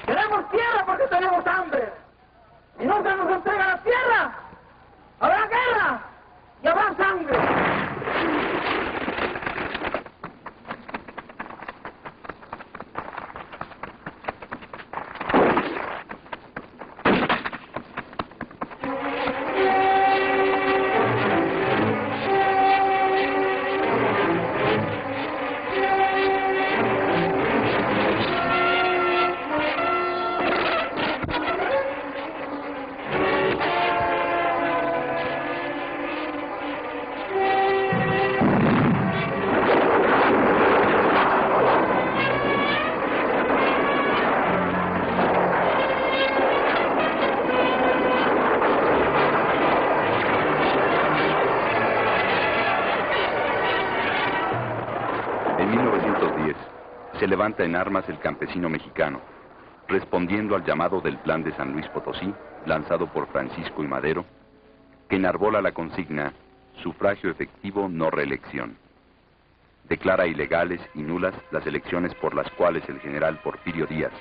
Queremos tierra porque tenemos hambre. Y no se nos entrega la tierra, habrá guerra y habrá sangre. Se levanta en armas el campesino mexicano, respondiendo al llamado del Plan de San Luis Potosí, lanzado por Francisco I. Madero, que enarbola la consigna sufragio efectivo, no reelección. Declara ilegales y nulas las elecciones por las cuales el general Porfirio Díaz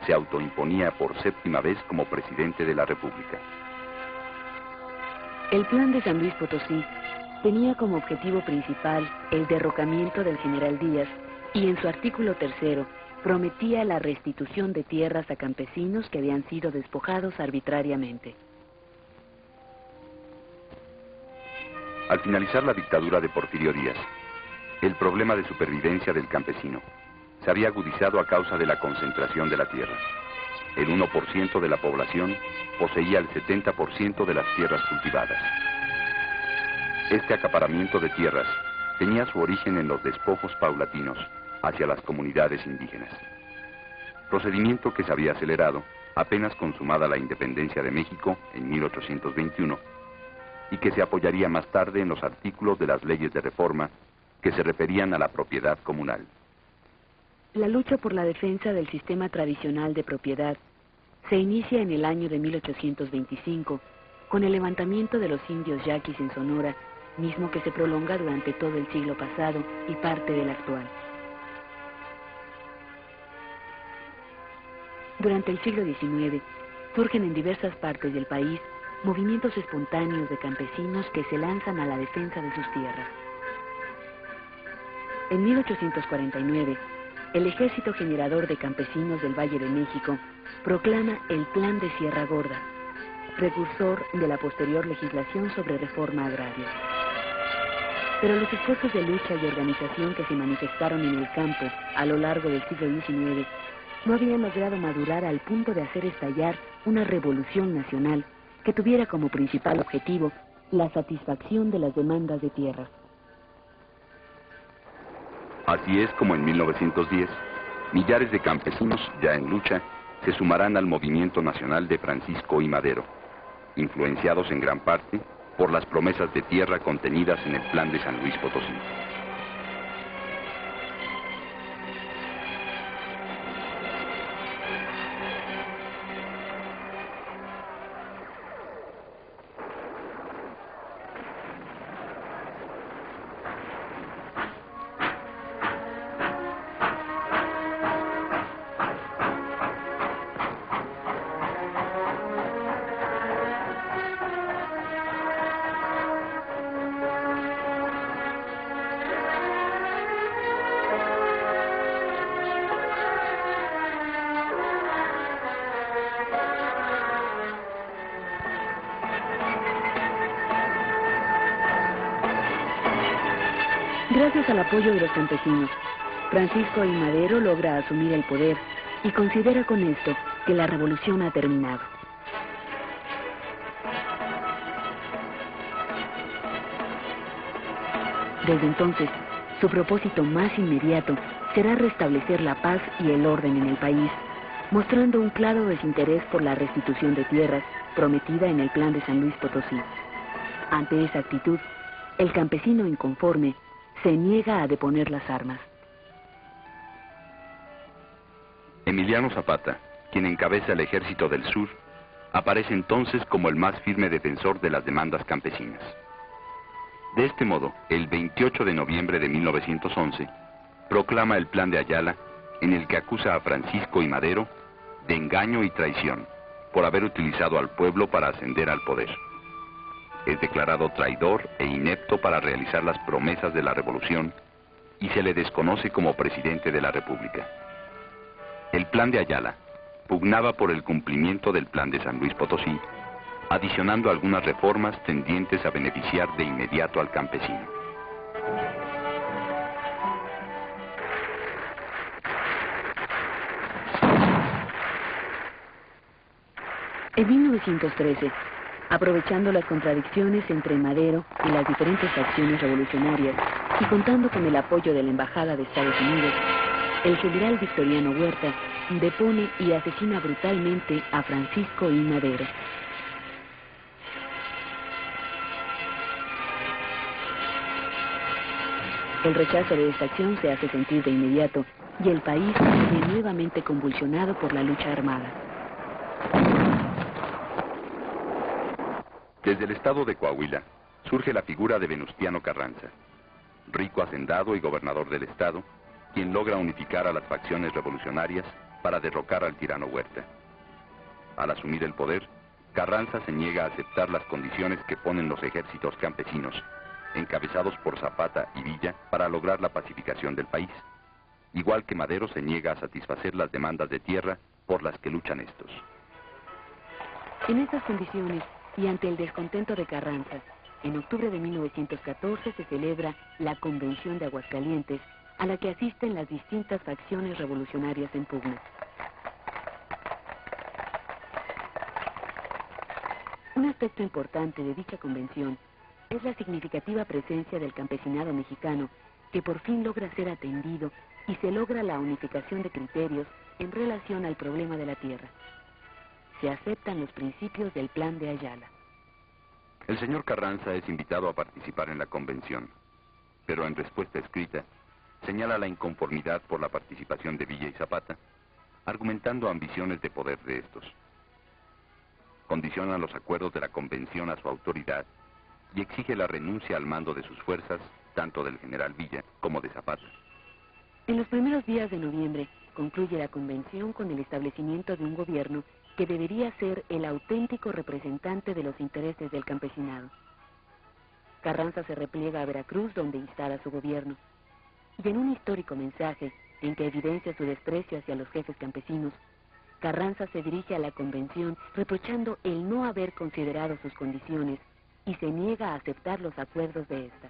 se autoimponía por 7ª vez como presidente de la República. El Plan de San Luis Potosí tenía como objetivo principal el derrocamiento del general Díaz y en su artículo 3 prometía la restitución de tierras a campesinos que habían sido despojados arbitrariamente. Al finalizar la dictadura de Porfirio Díaz, el problema de supervivencia del campesino se había agudizado a causa de la concentración de la tierra. El 1% de la población poseía el 70% de las tierras cultivadas. Este acaparamiento de tierras tenía su origen en los despojos paulatinos hacia las comunidades indígenas. Procedimiento que se había acelerado apenas consumada la independencia de México en 1821 y que se apoyaría más tarde en los artículos de las leyes de reforma que se referían a la propiedad comunal. La lucha por la defensa del sistema tradicional de propiedad se inicia en el año de 1825 con el levantamiento de los indios yaquis en Sonora, mismo que se prolonga durante todo el siglo pasado y parte del actual. Durante el siglo XIX, surgen en diversas partes del país movimientos espontáneos de campesinos que se lanzan a la defensa de sus tierras. En 1849, el Ejército Generador de Campesinos del Valle de México proclama el Plan de Sierra Gorda, precursor de la posterior legislación sobre reforma agraria. Pero los esfuerzos de lucha y organización que se manifestaron en el campo a lo largo del siglo XIX no habían logrado madurar al punto de hacer estallar una revolución nacional que tuviera como principal objetivo la satisfacción de las demandas de tierra. Así es como en 1910, millares de campesinos ya en lucha se sumarán al movimiento nacional de Francisco I. Madero, influenciados en gran parte por las promesas de tierra contenidas en el Plan de San Luis Potosí. Gracias al apoyo de los campesinos, Francisco I. Madero logra asumir el poder y considera con esto que la revolución ha terminado. Desde entonces, su propósito más inmediato será restablecer la paz y el orden en el país, mostrando un claro desinterés por la restitución de tierras prometida en el Plan de San Luis Potosí. Ante esa actitud, el campesino inconforme se niega a deponer las armas. Emiliano Zapata, quien encabeza el Ejército del Sur, aparece entonces como el más firme defensor de las demandas campesinas. De este modo, el 28 de noviembre de 1911, proclama el Plan de Ayala, en el que acusa a Francisco I. Madero de engaño y traición por haber utilizado al pueblo para ascender al poder. Es declarado traidor e inepto para realizar las promesas de la revolución y se le desconoce como presidente de la República. El Plan de Ayala pugnaba por el cumplimiento del Plan de San Luis Potosí, adicionando algunas reformas tendientes a beneficiar de inmediato al campesino. En 1913, aprovechando las contradicciones entre Madero y las diferentes facciones revolucionarias y contando con el apoyo de la Embajada de Estados Unidos, el general Victoriano Huerta depone y asesina brutalmente a Francisco I. Madero. El rechazo de esta acción se hace sentir de inmediato y el país sigue nuevamente convulsionado por la lucha armada. Desde el estado de Coahuila surge la figura de Venustiano Carranza, rico hacendado y gobernador del estado, quien logra unificar a las facciones revolucionarias para derrocar al tirano Huerta. Al asumir el poder, Carranza se niega a aceptar las condiciones que ponen los ejércitos campesinos, encabezados por Zapata y Villa, para lograr la pacificación del país, igual que Madero se niega a satisfacer las demandas de tierra por las que luchan estos. En estas condiciones, y ante el descontento de Carranza, en octubre de 1914 se celebra la Convención de Aguascalientes, a la que asisten las distintas facciones revolucionarias en pugna. Un aspecto importante de dicha convención es la significativa presencia del campesinado mexicano, que por fin logra ser atendido y se logra la unificación de criterios en relación al problema de la tierra. Se aceptan los principios del Plan de Ayala. El señor Carranza es invitado a participar en la convención, pero en respuesta escrita señala la inconformidad por la participación de Villa y Zapata, argumentando ambiciones de poder de estos. Condiciona los acuerdos de la convención a su autoridad y exige la renuncia al mando de sus fuerzas, tanto del general Villa como de Zapata. En los primeros días de noviembre concluye la convención con el establecimiento de un gobierno que debería ser el auténtico representante de los intereses del campesinado. Carranza se repliega a Veracruz, donde instala su gobierno. Y en un histórico mensaje en que evidencia su desprecio hacia los jefes campesinos, Carranza se dirige a la convención reprochando el no haber considerado sus condiciones y se niega a aceptar los acuerdos de esta.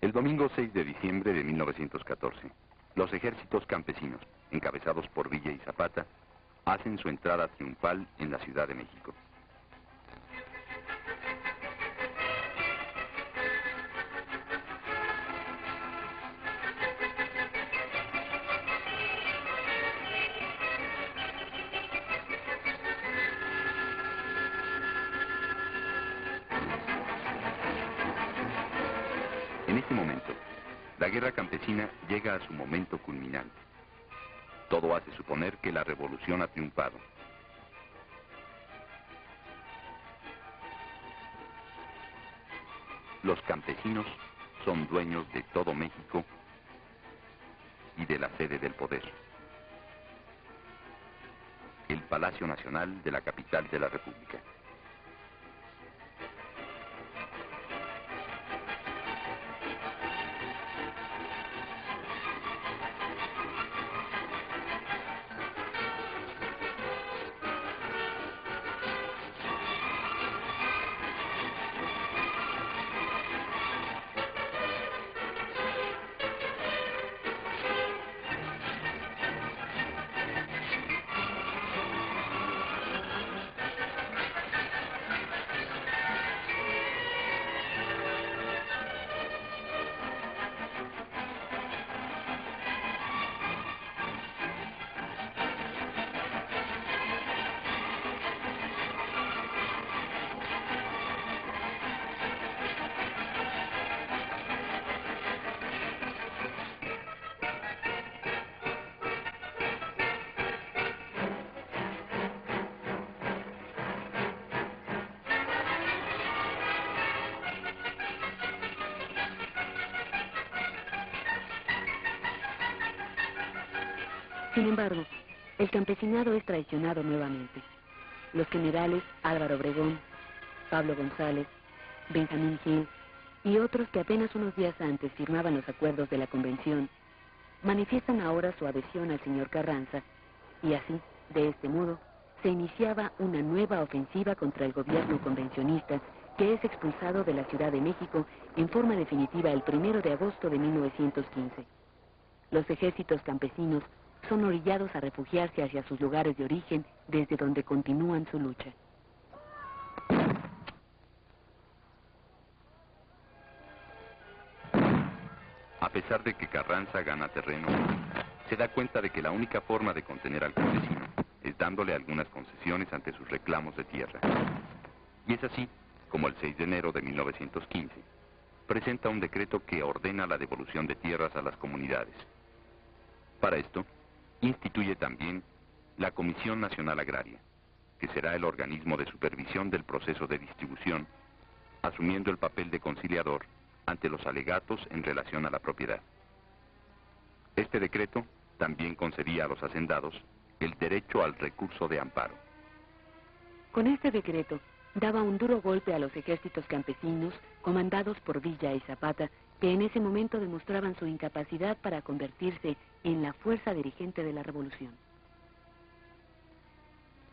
El domingo 6 de diciembre de 1914, los ejércitos campesinos, encabezados por Villa y Zapata, hacen su entrada triunfal en la Ciudad de México. En este momento, la guerra campesina llega a su momento culminante. Todo hace suponer que la revolución ha triunfado. Los campesinos son dueños de todo México y de la sede del poder. El Palacio Nacional de la capital de la República. Sin embargo, el campesinado es traicionado nuevamente. Los generales Álvaro Obregón, Pablo González, Benjamín Gil y otros que apenas unos días antes firmaban los acuerdos de la convención, manifiestan ahora su adhesión al señor Carranza y así, de este modo, se iniciaba una nueva ofensiva contra el gobierno convencionista que es expulsado de la Ciudad de México en forma definitiva el 1 de agosto de 1915. Los ejércitos campesinos son orillados a refugiarse hacia sus lugares de origen desde donde continúan su lucha. A pesar de que Carranza gana terreno, se da cuenta de que la única forma de contener al campesino es dándole algunas concesiones ante sus reclamos de tierra. Y es así como el 6 de enero de 1915 presenta un decreto que ordena la devolución de tierras a las comunidades. Para esto, instituye también la Comisión Nacional Agraria, que será el organismo de supervisión del proceso de distribución, asumiendo el papel de conciliador ante los alegatos en relación a la propiedad. Este decreto también concedía a los hacendados el derecho al recurso de amparo. Con este decreto, daba un duro golpe a los ejércitos campesinos comandados por Villa y Zapata, que en ese momento demostraban su incapacidad para convertirse en la fuerza dirigente de la revolución.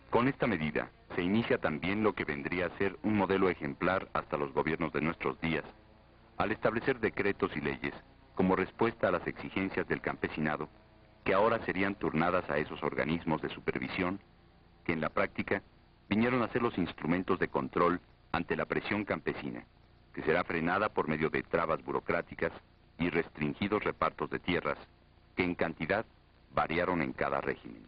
Con esta medida se inicia también lo que vendría a ser un modelo ejemplar hasta los gobiernos de nuestros días, al establecer decretos y leyes como respuesta a las exigencias del campesinado, que ahora serían turnadas a esos organismos de supervisión, que en la práctica vinieron a ser los instrumentos de control ante la presión campesina, que será frenada por medio de trabas burocráticas y restringidos repartos de tierras, que en cantidad variaron en cada régimen.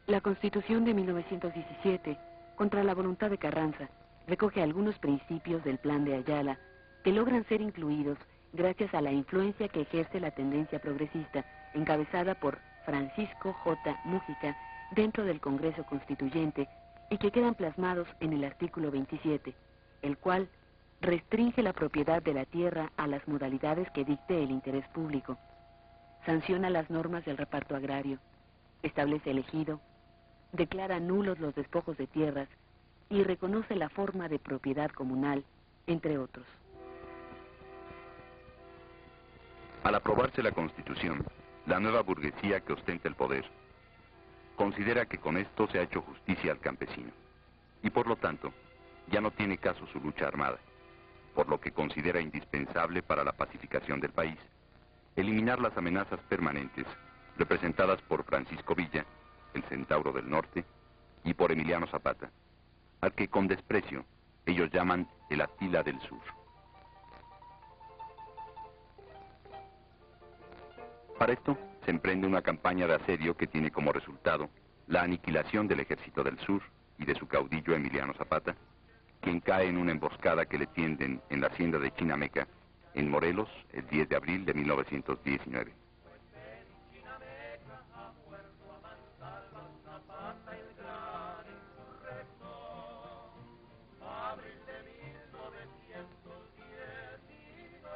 La Constitución de 1917, contra la voluntad de Carranza, recoge algunos principios del Plan de Ayala que logran ser incluidos gracias a la influencia que ejerce la tendencia progresista encabezada por Francisco J. Mújica dentro del Congreso Constituyente y que quedan plasmados en el artículo 27, el cual restringe la propiedad de la tierra a las modalidades que dicte el interés público, sanciona las normas del reparto agrario, establece el ejido, declara nulos los despojos de tierras y reconoce la forma de propiedad comunal, entre otros. Al aprobarse la Constitución, la nueva burguesía que ostenta el poder considera que con esto se ha hecho justicia al campesino y por lo tanto ya no tiene caso su lucha armada, por lo que considera indispensable para la pacificación del país eliminar las amenazas permanentes representadas por Francisco Villa, el Centauro del Norte, y por Emiliano Zapata, al que con desprecio ellos llaman el Atila del Sur. Para esto se emprende una campaña de asedio que tiene como resultado la aniquilación del Ejército del Sur y de su caudillo Emiliano Zapata, quien cae en una emboscada que le tienden en la hacienda de Chinameca, en Morelos, el 10 de abril de 1919.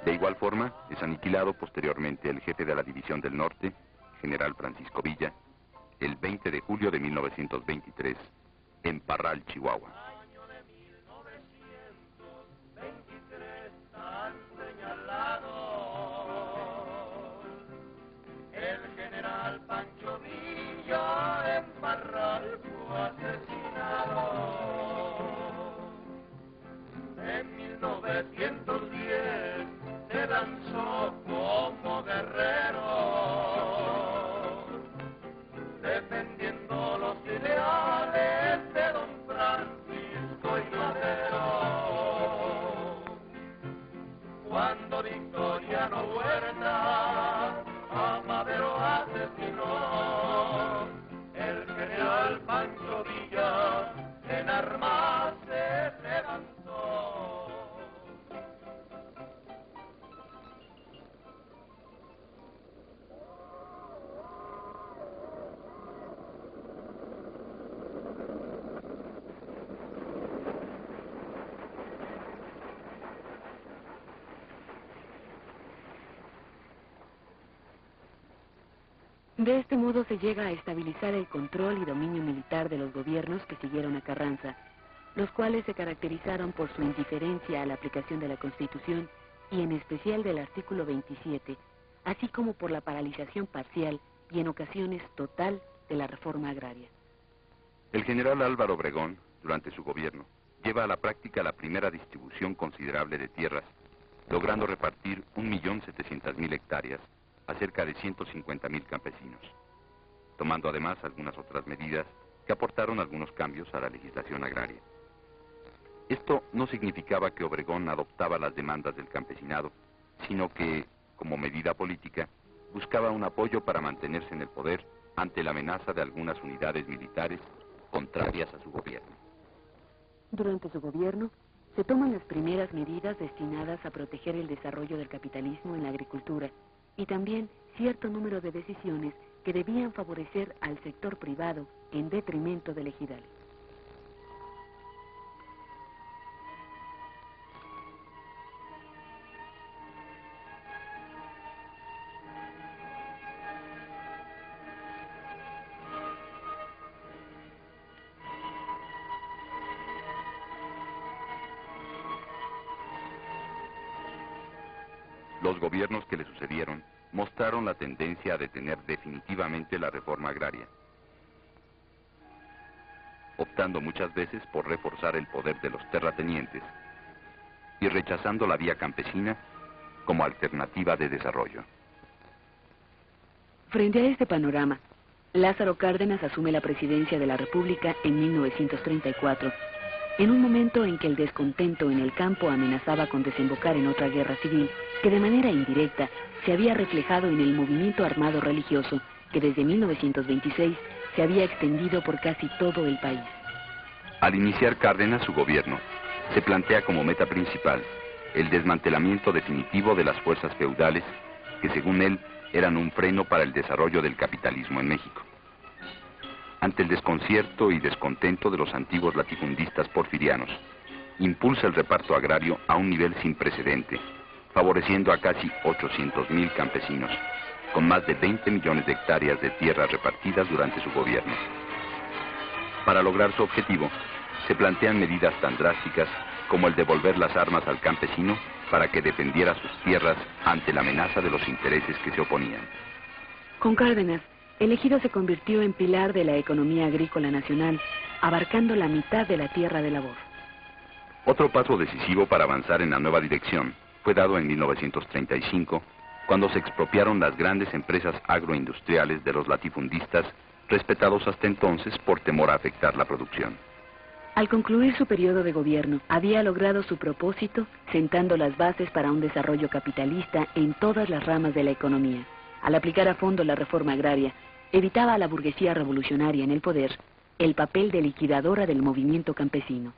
De igual forma, es aniquilado posteriormente el jefe de la División del Norte, general Francisco Villa, el 20 de julio de 1923, en Parral, Chihuahua. El general Pancho Villa en Parral fue asesinado. En 1910 se lanzó como guerrero, defendiendo los ideales de don Francisco y Madero. Cuando Victoriano Huerta a Madero asesinó, el general Pancho Villa en armas se levantó. De este modo se llega a estabilizar el control y dominio militar de los gobiernos que siguieron a Carranza, los cuales se caracterizaron por su indiferencia a la aplicación de la Constitución y en especial del artículo 27, así como por la paralización parcial y en ocasiones total de la reforma agraria. El general Álvaro Obregón, durante su gobierno, lleva a la práctica la primera distribución considerable de tierras, logrando repartir 1.700.000 hectáreas a cerca de 150.000 campesinos, tomando además algunas otras medidas que aportaron algunos cambios a la legislación agraria. Esto no significaba que Obregón adoptaba las demandas del campesinado, sino que, como medida política, buscaba un apoyo para mantenerse en el poder ante la amenaza de algunas unidades militares contrarias a su gobierno. Durante su gobierno, se toman las primeras medidas destinadas a proteger el desarrollo del capitalismo en la agricultura y también cierto número de decisiones que debían favorecer al sector privado en detrimento del ejidal. Los gobiernos que le sucedieron mostraron la tendencia a detener definitivamente la reforma agraria, optando muchas veces por reforzar el poder de los terratenientes y rechazando la vía campesina como alternativa de desarrollo. Frente a este panorama, Lázaro Cárdenas asume la presidencia de la República en 1934, en un momento en que el descontento en el campo amenazaba con desembocar en otra guerra civil que de manera indirecta se había reflejado en el movimiento armado religioso que desde 1926 se había extendido por casi todo el país. Al iniciar Cárdenas su gobierno, se plantea como meta principal el desmantelamiento definitivo de las fuerzas feudales que, según él, eran un freno para el desarrollo del capitalismo en México. Ante el desconcierto y descontento de los antiguos latifundistas porfirianos, impulsa el reparto agrario a un nivel sin precedente, favoreciendo a casi 800.000 campesinos, con más de 20 millones de hectáreas de tierras repartidas durante su gobierno. Para lograr su objetivo, se plantean medidas tan drásticas como el devolver las armas al campesino para que defendiera sus tierras ante la amenaza de los intereses que se oponían. Con Cárdenas, el ejido se convirtió en pilar de la economía agrícola nacional, abarcando la mitad de la tierra de labor. Otro paso decisivo para avanzar en la nueva dirección fue dado en 1935, cuando se expropiaron las grandes empresas agroindustriales de los latifundistas, respetados hasta entonces por temor a afectar la producción. Al concluir su periodo de gobierno, había logrado su propósito, sentando las bases para un desarrollo capitalista en todas las ramas de la economía. Al aplicar a fondo la reforma agraria, evitaba a la burguesía revolucionaria en el poder el papel de liquidadora del movimiento campesino.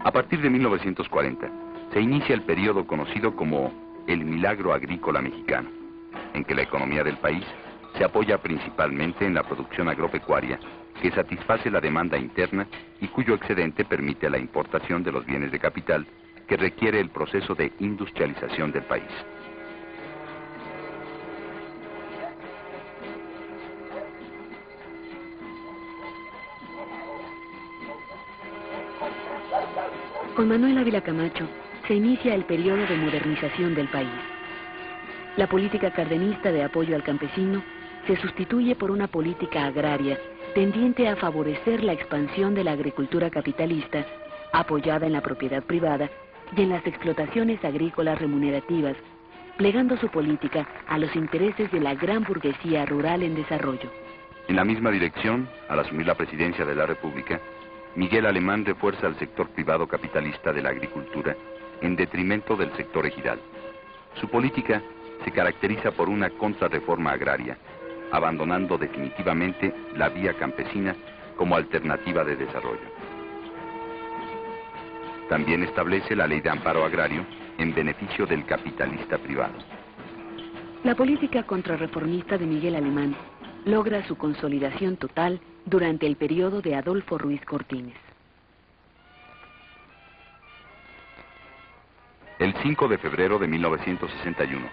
A partir de 1940, se inicia el periodo conocido como el milagro agrícola mexicano, en que la economía del país se apoya principalmente en la producción agropecuaria, que satisface la demanda interna y cuyo excedente permite la importación de los bienes de capital que requiere el proceso de industrialización del país. Con Manuel Ávila Camacho se inicia el periodo de modernización del país. La política cardenista de apoyo al campesino se sustituye por una política agraria tendiente a favorecer la expansión de la agricultura capitalista, apoyada en la propiedad privada y en las explotaciones agrícolas remunerativas, plegando su política a los intereses de la gran burguesía rural en desarrollo. En la misma dirección, al asumir la presidencia de la República, Miguel Alemán refuerza al sector privado capitalista de la agricultura en detrimento del sector ejidal. Su política se caracteriza por una contrarreforma agraria, abandonando definitivamente la vía campesina como alternativa de desarrollo. También establece la ley de amparo agrario en beneficio del capitalista privado. La política contrarreformista de Miguel Alemán logra su consolidación total durante el periodo de Adolfo Ruiz Cortines. El 5 de febrero de 1961,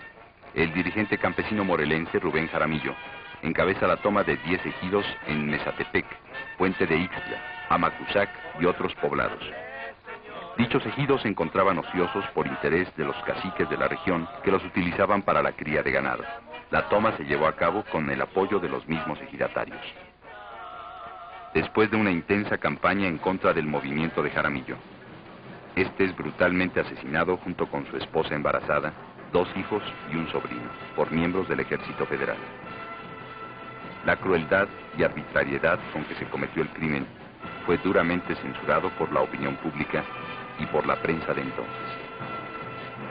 el dirigente campesino morelense Rubén Jaramillo encabeza la toma de 10 ejidos en Nezatepec, Puente de Ixtla, Amacuzac y otros poblados. Dichos ejidos se encontraban ociosos por interés de los caciques de la región que los utilizaban para la cría de ganado. La toma se llevó a cabo con el apoyo de los mismos ejidatarios. Después de una intensa campaña en contra del movimiento de Jaramillo, este es brutalmente asesinado junto con su esposa embarazada, 2 hijos y un sobrino, por miembros del Ejército Federal. La crueldad y arbitrariedad con que se cometió el crimen fue duramente censurado por la opinión pública y por la prensa de entonces.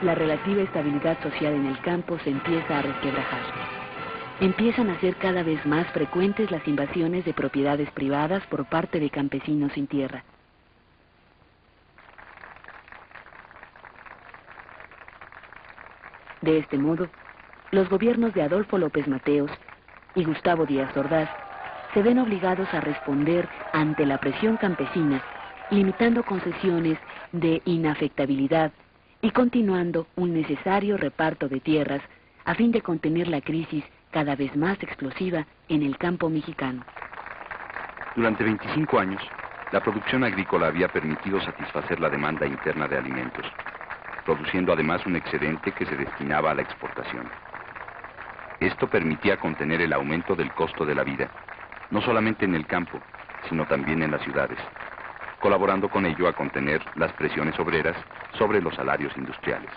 La relativa estabilidad social en el campo se empieza a resquebrajar. Empiezan a ser cada vez más frecuentes las invasiones de propiedades privadas por parte de campesinos sin tierra. De este modo, los gobiernos de Adolfo López Mateos y Gustavo Díaz Ordaz se ven obligados a responder ante la presión campesina, limitando concesiones de inafectabilidad y continuando un necesario reparto de tierras a fin de contener la crisis cada vez más explosiva en el campo mexicano. Durante 25 años, la producción agrícola había permitido satisfacer la demanda interna de alimentos, produciendo además un excedente que se destinaba a la exportación. Esto permitía contener el aumento del costo de la vida, no solamente en el campo, sino también en las ciudades, colaborando con ello a contener las presiones obreras sobre los salarios industriales.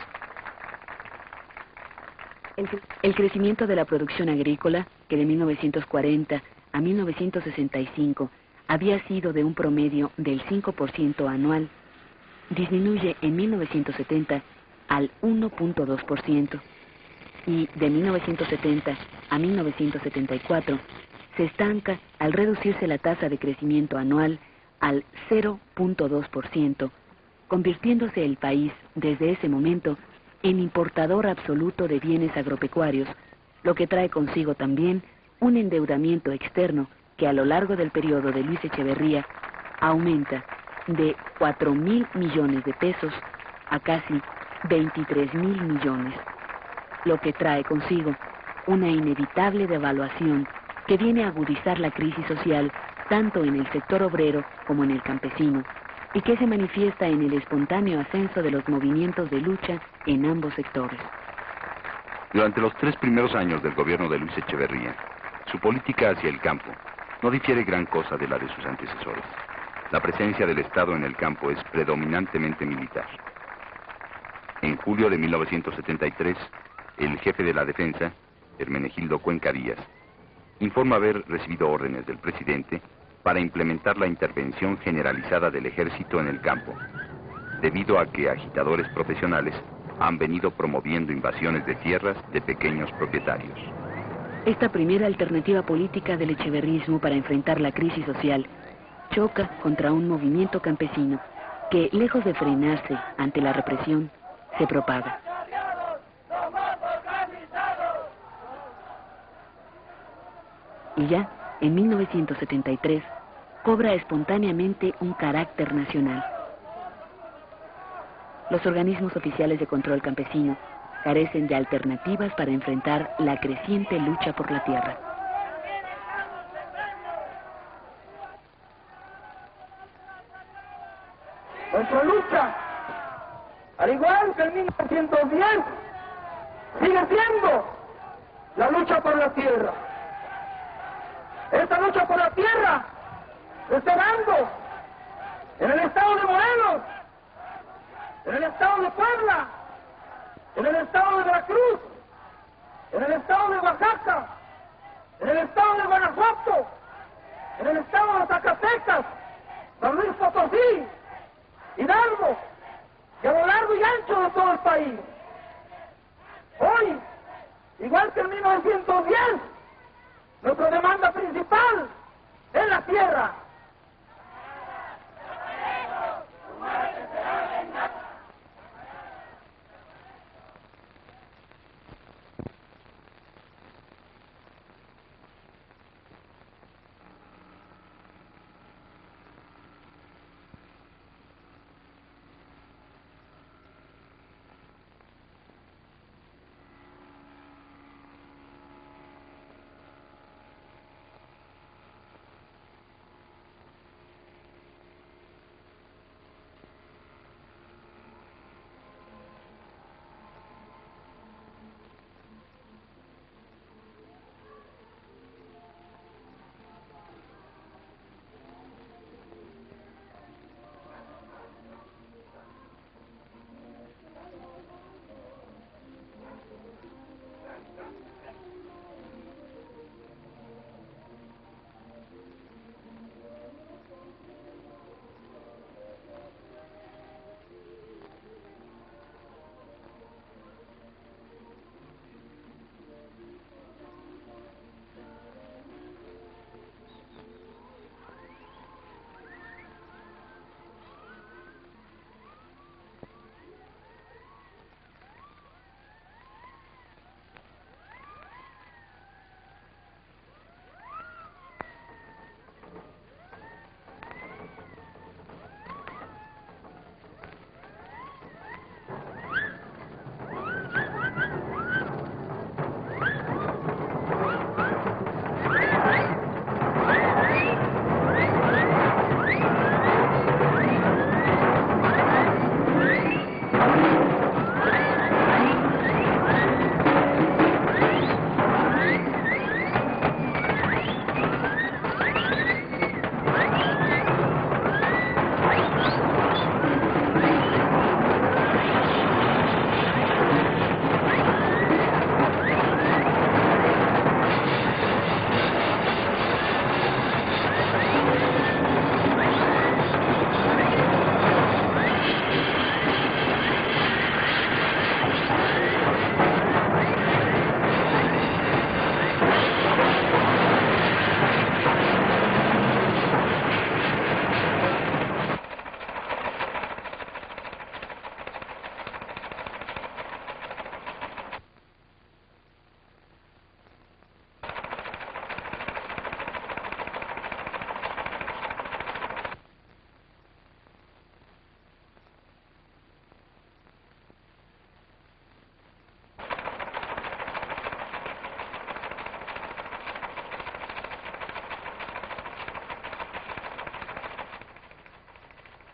El crecimiento de la producción agrícola, que de 1940 a 1965 había sido de un promedio del 5% anual, disminuye en 1970 al 1.2% y de 1970 a 1974 se estanca al reducirse la tasa de crecimiento anual al 0.2%, convirtiéndose el país desde ese momento en importador absoluto de bienes agropecuarios, lo que trae consigo también un endeudamiento externo que a lo largo del periodo de Luis Echeverría aumenta de 4.000 millones de pesos a casi 23.000 millones, lo que trae consigo una inevitable devaluación que viene a agudizar la crisis social tanto en el sector obrero como en el campesino, y que se manifiesta en el espontáneo ascenso de los movimientos de lucha en ambos sectores. Durante los 3 primeros años del gobierno de Luis Echeverría, su política hacia el campo no difiere gran cosa de la de sus antecesores. La presencia del Estado en el campo es predominantemente militar. En julio de 1973, el jefe de la defensa, Hermenegildo Cuenca Díaz, informa haber recibido órdenes del presidente para implementar la intervención generalizada del ejército en el campo, debido a que agitadores profesionales han venido promoviendo invasiones de tierras de pequeños propietarios. Esta primera alternativa política del echeverrismo para enfrentar la crisis social choca contra un movimiento campesino que, lejos de frenarse ante la represión, se propaga. Y ya, en 1973, cobra espontáneamente un carácter nacional. Los organismos oficiales de control campesino carecen de alternativas para enfrentar la creciente lucha por la tierra. Nuestra lucha, al igual que en 1910, sigue siendo la lucha por la tierra. Esta lucha por la tierra se está dando en el estado de Morelos, en el estado de Puebla, en el estado de Veracruz, en el estado de Oaxaca, en el estado de Guanajuato, en el estado de Zacatecas, San Luis Potosí, Hidalgo, y a lo largo y ancho de todo el país. Hoy, igual que en 1910, nuestra demanda principal es la tierra.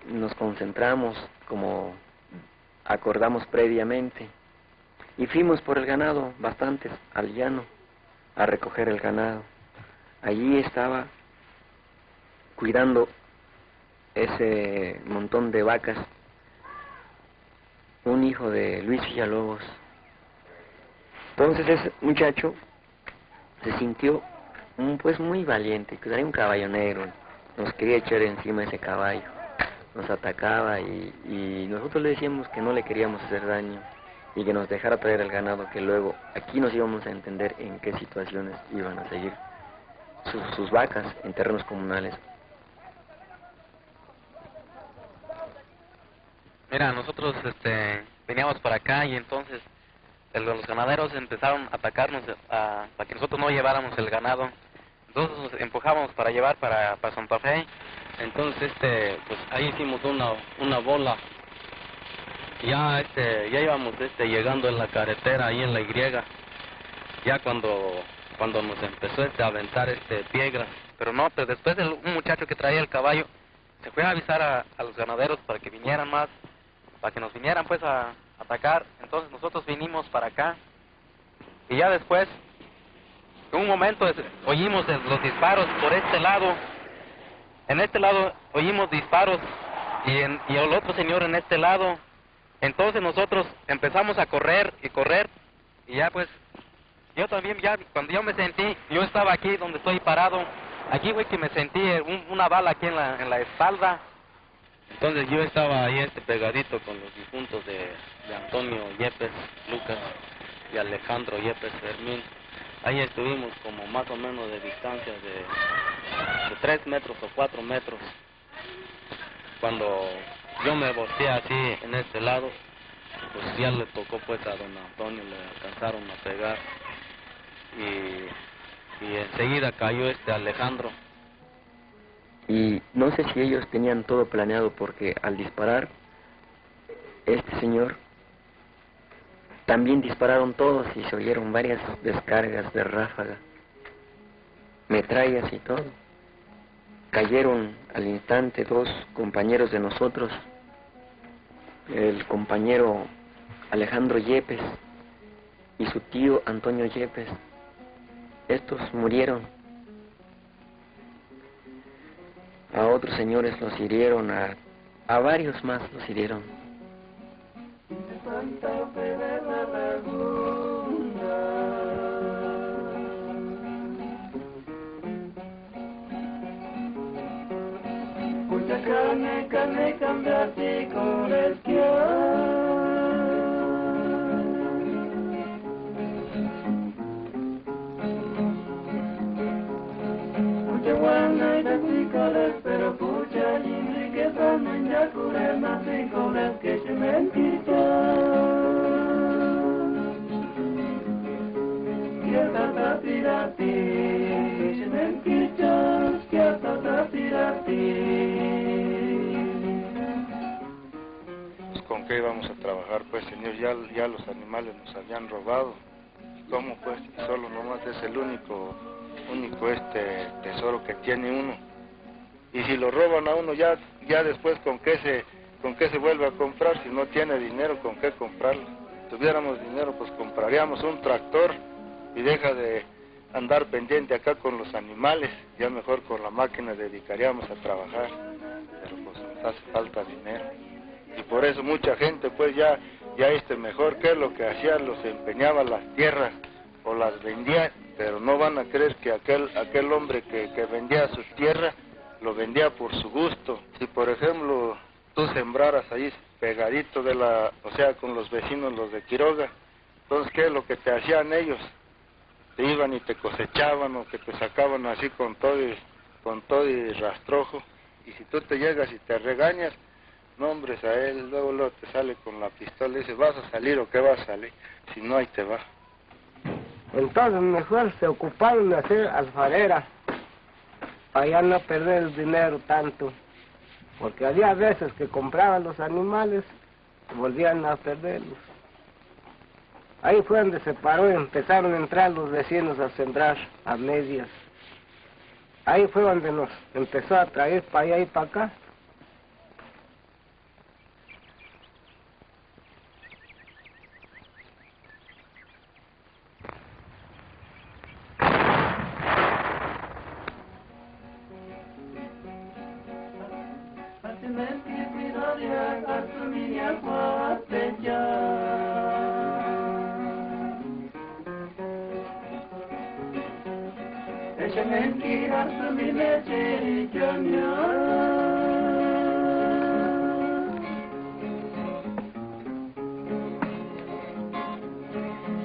Nos concentramos como acordamos previamente y fuimos por el ganado, bastantes, al llano, a recoger el ganado. Allí estaba cuidando ese montón de vacas un hijo de Luis Villalobos. Entonces ese muchacho se sintió pues muy valiente, que era un caballo negro, nos quería echar encima ese caballo, nos atacaba y nosotros le decíamos que no le queríamos hacer daño y que nos dejara traer el ganado, que luego aquí nos íbamos a entender en qué situaciones iban a seguir sus vacas en terrenos comunales. Mira, nosotros veníamos para acá y entonces los ganaderos empezaron a atacarnos para que nosotros no lleváramos el ganado. Entonces nos empujábamos para llevar para Santa Fe. Entonces pues ahí hicimos una bola. Ya ya íbamos llegando en la carretera ahí en la Y. Ya cuando nos empezó a aventar piedras. Pero no, pues después un muchacho que traía el caballo se fue a avisar a los ganaderos para que vinieran más, para que nos vinieran pues a atacar. Entonces nosotros vinimos para acá y ya después en un momento oímos los disparos por este lado. En este lado oímos disparos y el otro señor en este lado. Entonces nosotros empezamos a correr y ya pues yo también, ya cuando yo me sentí, yo estaba aquí donde estoy parado, aquí fue que me sentí una bala aquí en la espalda. Entonces yo estaba ahí pegadito con los difuntos de Antonio Yepes Lucas y Alejandro Yepes Fermín. Ahí estuvimos como más o menos de distancia de 3 metros o 4 metros. Cuando yo me volteé así en este lado, pues ya le tocó pues a don Antonio, le alcanzaron a pegar y enseguida cayó Alejandro. Y no sé si ellos tenían todo planeado, porque al disparar, este señor, también dispararon todos y se oyeron varias descargas de ráfaga, metrallas y todo. Cayeron al instante 2 compañeros de nosotros, el compañero Alejandro Yepes y su tío Antonio Yepes. Estos murieron. A otros señores los hirieron, a varios más los hirieron. Santa Fe de la Laguna, mucha carne cambiaste con el pero pucha y que son ya cure más y que se me quita que hasta tirati se me quita que hasta tirati. ¿Con qué íbamos a trabajar? Pues señor, ya los animales nos habían robado. ¿Cómo pues? Solo nomás es el único tesoro que tiene uno. Y si lo roban a uno, ya después ¿con qué se vuelve a comprar? Si no tiene dinero, ¿con qué comprarlo? Si tuviéramos dinero, pues compraríamos un tractor y deja de andar pendiente acá con los animales, ya mejor con la máquina dedicaríamos a trabajar, pero pues nos hace falta dinero. Y por eso mucha gente pues ya mejor que lo que hacía, los empeñaba las tierras o las vendía, pero no van a creer que aquel hombre que vendía sus tierras lo vendía por su gusto. Si por ejemplo tú sembraras ahí pegadito con los vecinos, los de Quiroga, entonces ¿qué es lo que te hacían ellos? Te iban y te cosechaban o que te sacaban así con todo y rastrojo, y si tú te llegas y te regañas, nombres a él, luego te sale con la pistola y dice, ¿vas a salir o qué vas a salir? Si no, ahí te va. Entonces mejor se ocuparon de hacer alfarera para ya no perder el dinero tanto, porque había veces que compraban los animales y volvían a perderlos. Ahí fue donde se paró y empezaron a entrar los vecinos a sembrar a medias. Ahí fue donde nos empezó a traer para allá y para acá. Esa mentira su mi leche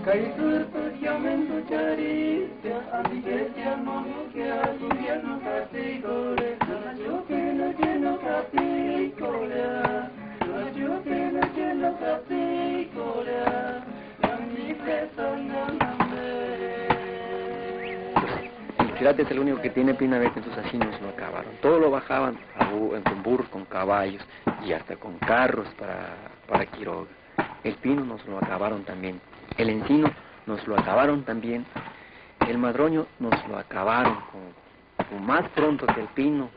Kay surput yamen tu caricia, ambigetia momo que al gobierno categore, la chupina lleno categore, la chupina lleno categore, la mi El Quirate es el único que tiene pina verde, entonces así nos lo acabaron. Todo lo bajaban con burros, con caballos y hasta con carros para Quiroga. El pino nos lo acabaron también. El encino nos lo acabaron también. El madroño nos lo acabaron con más pronto que el pino.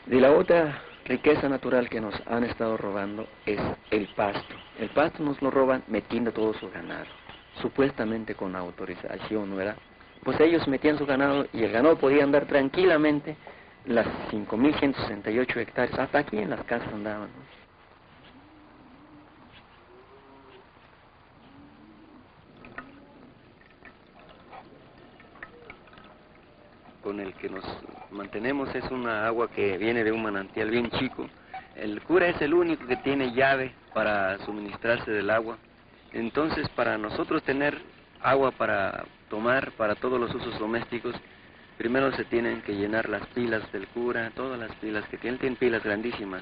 De la otra riqueza natural que nos han estado robando es el pasto. El pasto nos lo roban metiendo todo su ganado, supuestamente con autorización, ¿verdad? Pues ellos metían su ganado y el ganado podía andar tranquilamente las 5.168 hectáreas, hasta aquí en las casas andaban, ¿no? Con el que nos mantenemos es una agua que viene de un manantial bien chico. El cura es el único que tiene llave para suministrarse del agua. Entonces, para nosotros tener agua para tomar, para todos los usos domésticos, primero se tienen que llenar las pilas del cura, todas las pilas que tiene. Él tiene pilas grandísimas,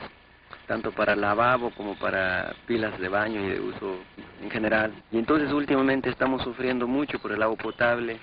tanto para lavabo como para pilas de baño y de uso en general. Y entonces últimamente estamos sufriendo mucho por el agua potable.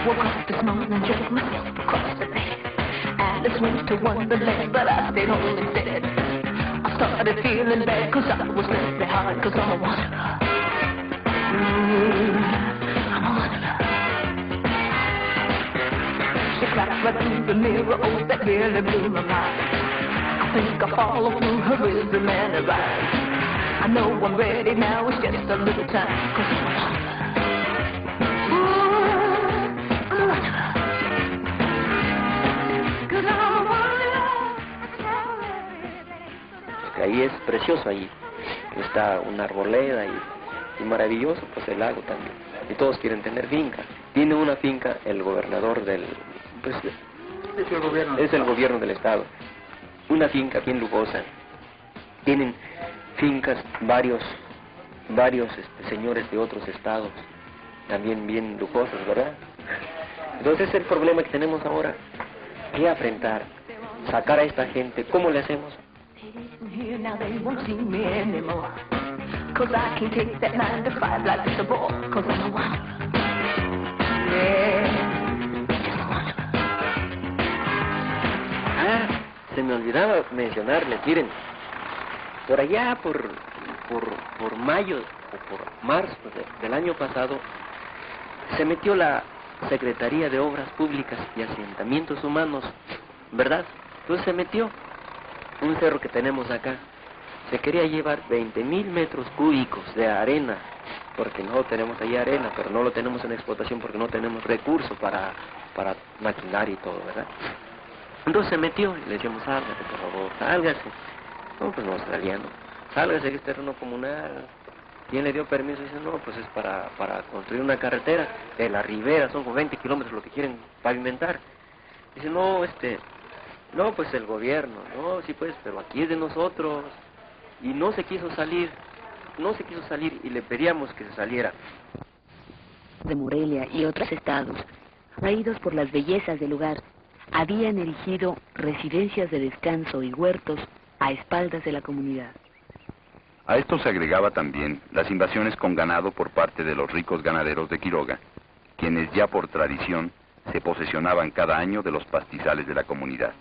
Woke up this morning and drove myself across the land. Alice went to Wonderland, but I stayed home instead. I started feeling bad cause I was left behind, cause I'm a wanderer. I'm a wanderer. She clapped right through the mirror, oh that really blew my mind. I think I follow through her rhythm and her rhyme. I know I'm ready now, it's just a little time, cause I'm a wanderer. Ahí es precioso, ahí está una arboleda y maravilloso, pues el lago también. Y todos quieren tener finca. Tiene una finca el gobernador del... pues es el gobierno del estado. Una finca bien lujosa. Tienen fincas varios señores de otros estados, también bien lujosos, ¿verdad? Entonces es el problema que tenemos ahora. ¿Qué afrontar? Sacar a esta gente, ¿cómo le hacemos? Here now they won't see me anymore, cause I can't take that 9 to 5 like it's a bore, cause I'm a wanderer. Yeah, just a wanderer. Ah, se me olvidaba mencionarles, miren, por allá por mayo o por marzo del año pasado se metió la Secretaría de Obras Públicas y Asentamientos Humanos, ¿verdad? Entonces se metió un cerro que tenemos acá. Se quería llevar 20.000 metros cúbicos de arena, porque no tenemos ahí arena, pero no lo tenemos en explotación porque no tenemos recursos para maquinar y todo, ¿verdad? Entonces se metió y le decíamos, sálgase, por favor, sálgase. No, pues no salía, no. Sálgase, que es terreno comunal. ¿Quién le dio permiso? Dice, no, pues es para construir una carretera de la ribera, son como 20 kilómetros lo que quieren pavimentar. Dice, no, no, pues el gobierno, no, sí pues, pero aquí es de nosotros. Y no se quiso salir y le pedíamos que se saliera. De Morelia y otros estados, atraídos por las bellezas del lugar, habían erigido residencias de descanso y huertos a espaldas de la comunidad. A esto se agregaba también las invasiones con ganado por parte de los ricos ganaderos de Quiroga, quienes ya por tradición se posesionaban cada año de los pastizales de la comunidad.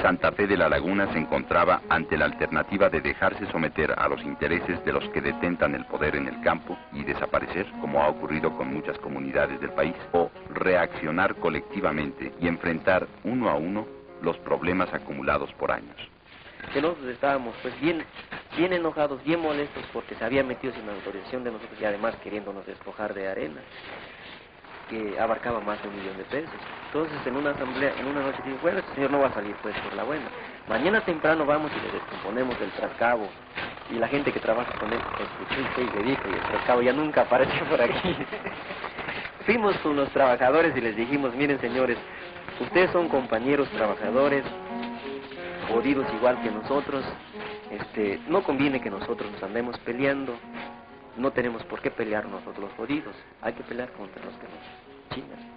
Santa Fe de la Laguna se encontraba ante la alternativa de dejarse someter a los intereses de los que detentan el poder en el campo y desaparecer, como ha ocurrido con muchas comunidades del país, o reaccionar colectivamente y enfrentar uno a uno los problemas acumulados por años. Que nosotros estábamos pues bien enojados, bien molestos porque se había metido sin autorización de nosotros y además queriéndonos despojar de arena que abarcaba más de $1 millón de pesos. Entonces en una asamblea, en una noche dije, bueno, este señor no va a salir pues por la buena. Mañana temprano vamos y le descomponemos el trascabo. Y la gente que trabaja con él escuchó y le dijo, y el trascabo ya nunca apareció por aquí. Fuimos con los trabajadores y les dijimos, miren señores, ustedes son compañeros trabajadores, jodidos igual que nosotros, no conviene que nosotros nos andemos peleando, no tenemos por qué pelear nosotros los jodidos, hay que pelear contra los que nos chingan.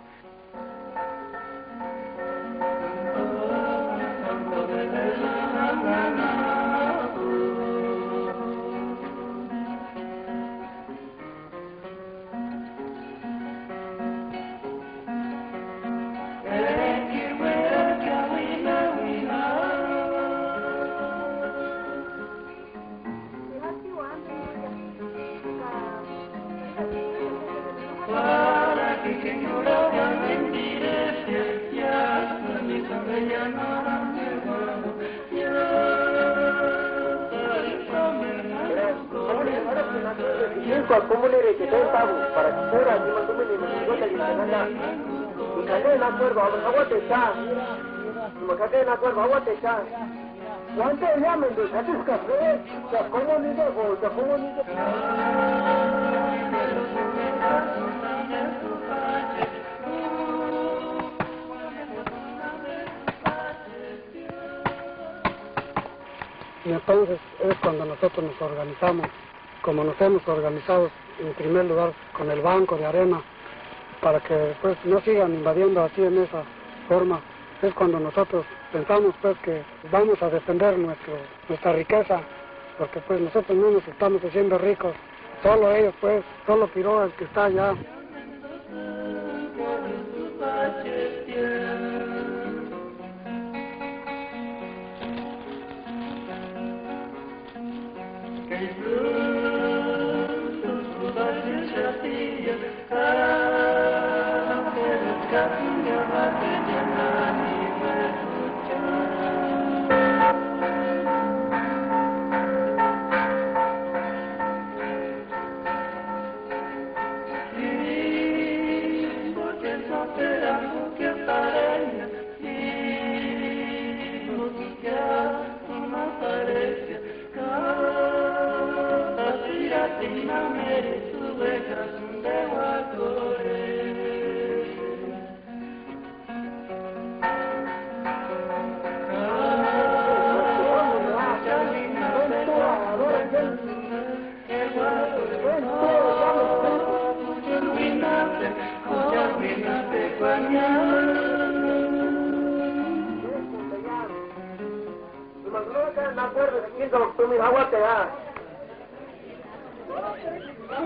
¿Cómo le que te pago para que fuera y mantuve mi mensualidad y nada? Y cagué en acuerdo, agua te echa. Me cagué en acuerdo, agua te echa. ¿Cuánto llaman de haces café? ¿Se comunica o se comunica? Y entonces es cuando nosotros nos organizamos, como nos hemos organizado en primer lugar con el banco de arena, para que pues no sigan invadiendo así en esa forma. Es cuando nosotros pensamos pues que vamos a defender nuestra riqueza, porque pues nosotros no nos estamos haciendo ricos, solo ellos pues, solo Quiroga el que está allá.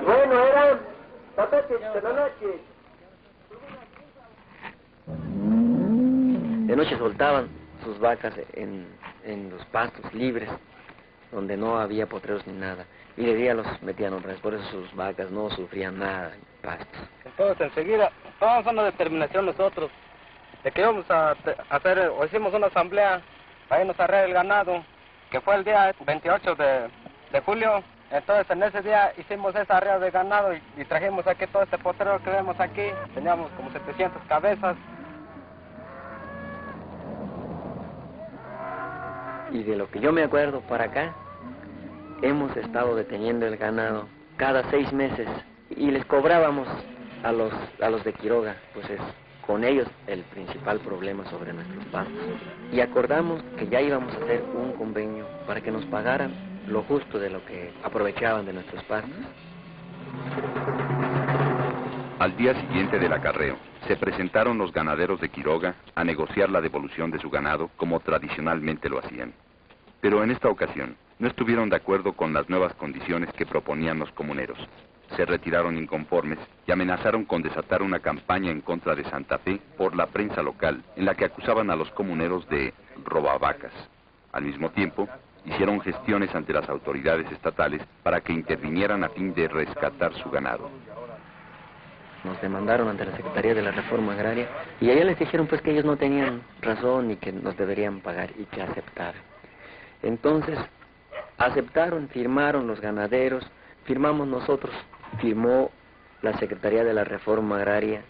Bueno, era de la noche. De noche soltaban sus vacas en los pastos libres, donde no había potreros ni nada. Y de día los metían otra vez, por eso sus vacas no sufrían nada en pastos. Entonces enseguida tomamos una determinación nosotros, de que íbamos a hacer, o hicimos una asamblea para irnos a arrear el ganado, que fue el día 28 de julio. Entonces en ese día hicimos esa arreo de ganado y trajimos aquí todo este potrero que vemos aquí. Teníamos como 700 cabezas. Y de lo que yo me acuerdo para acá, hemos estado deteniendo el ganado cada 6 meses y les cobrábamos a los de Quiroga, pues es con ellos el principal problema sobre nuestros pastos. Y acordamos que ya íbamos a hacer un convenio para que nos pagaran lo justo de lo que aprovechaban de nuestros pastos. Al día siguiente del acarreo, se presentaron los ganaderos de Quiroga a negociar la devolución de su ganado como tradicionalmente lo hacían. Pero en esta ocasión no estuvieron de acuerdo con las nuevas condiciones que proponían los comuneros. Se retiraron inconformes y amenazaron con desatar una campaña en contra de Santa Fe por la prensa local, en la que acusaban a los comuneros de robavacas. Al mismo tiempo, hicieron gestiones ante las autoridades estatales para que intervinieran a fin de rescatar su ganado. nos demandaron ante la Secretaría de la Reforma Agraria y allá les dijeron pues que ellos no tenían razón y que nos deberían pagar y que aceptaran. Entonces aceptaron, firmaron los ganaderos, firmamos nosotros, firmó la Secretaría de la Reforma Agraria.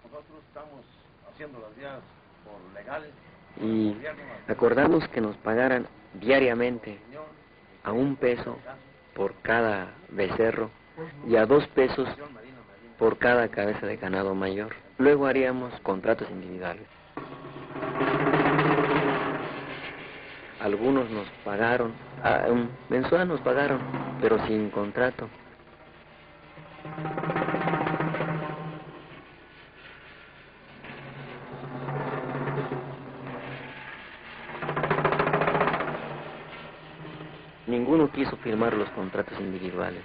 Nosotros estamos haciendo las vías por legales. Y acordamos que nos pagaran diariamente a 1 peso por cada becerro y a 2 pesos por cada cabeza de ganado mayor. Luego haríamos contratos individuales. Algunos nos pagaron, mensual nos pagaron, pero sin contrato. Ninguno quiso firmar los contratos individuales.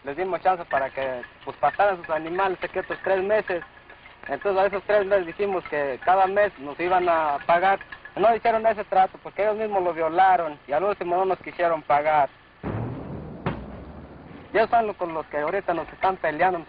les dimos chance para que pues pasaran sus animales aquí estos 3 meses. Entonces a esos 3 meses dijimos que cada mes nos iban a pagar. No hicieron ese trato porque ellos mismos lo violaron y al último no nos quisieron pagar. Ellos son con los que ahorita nos están peleando,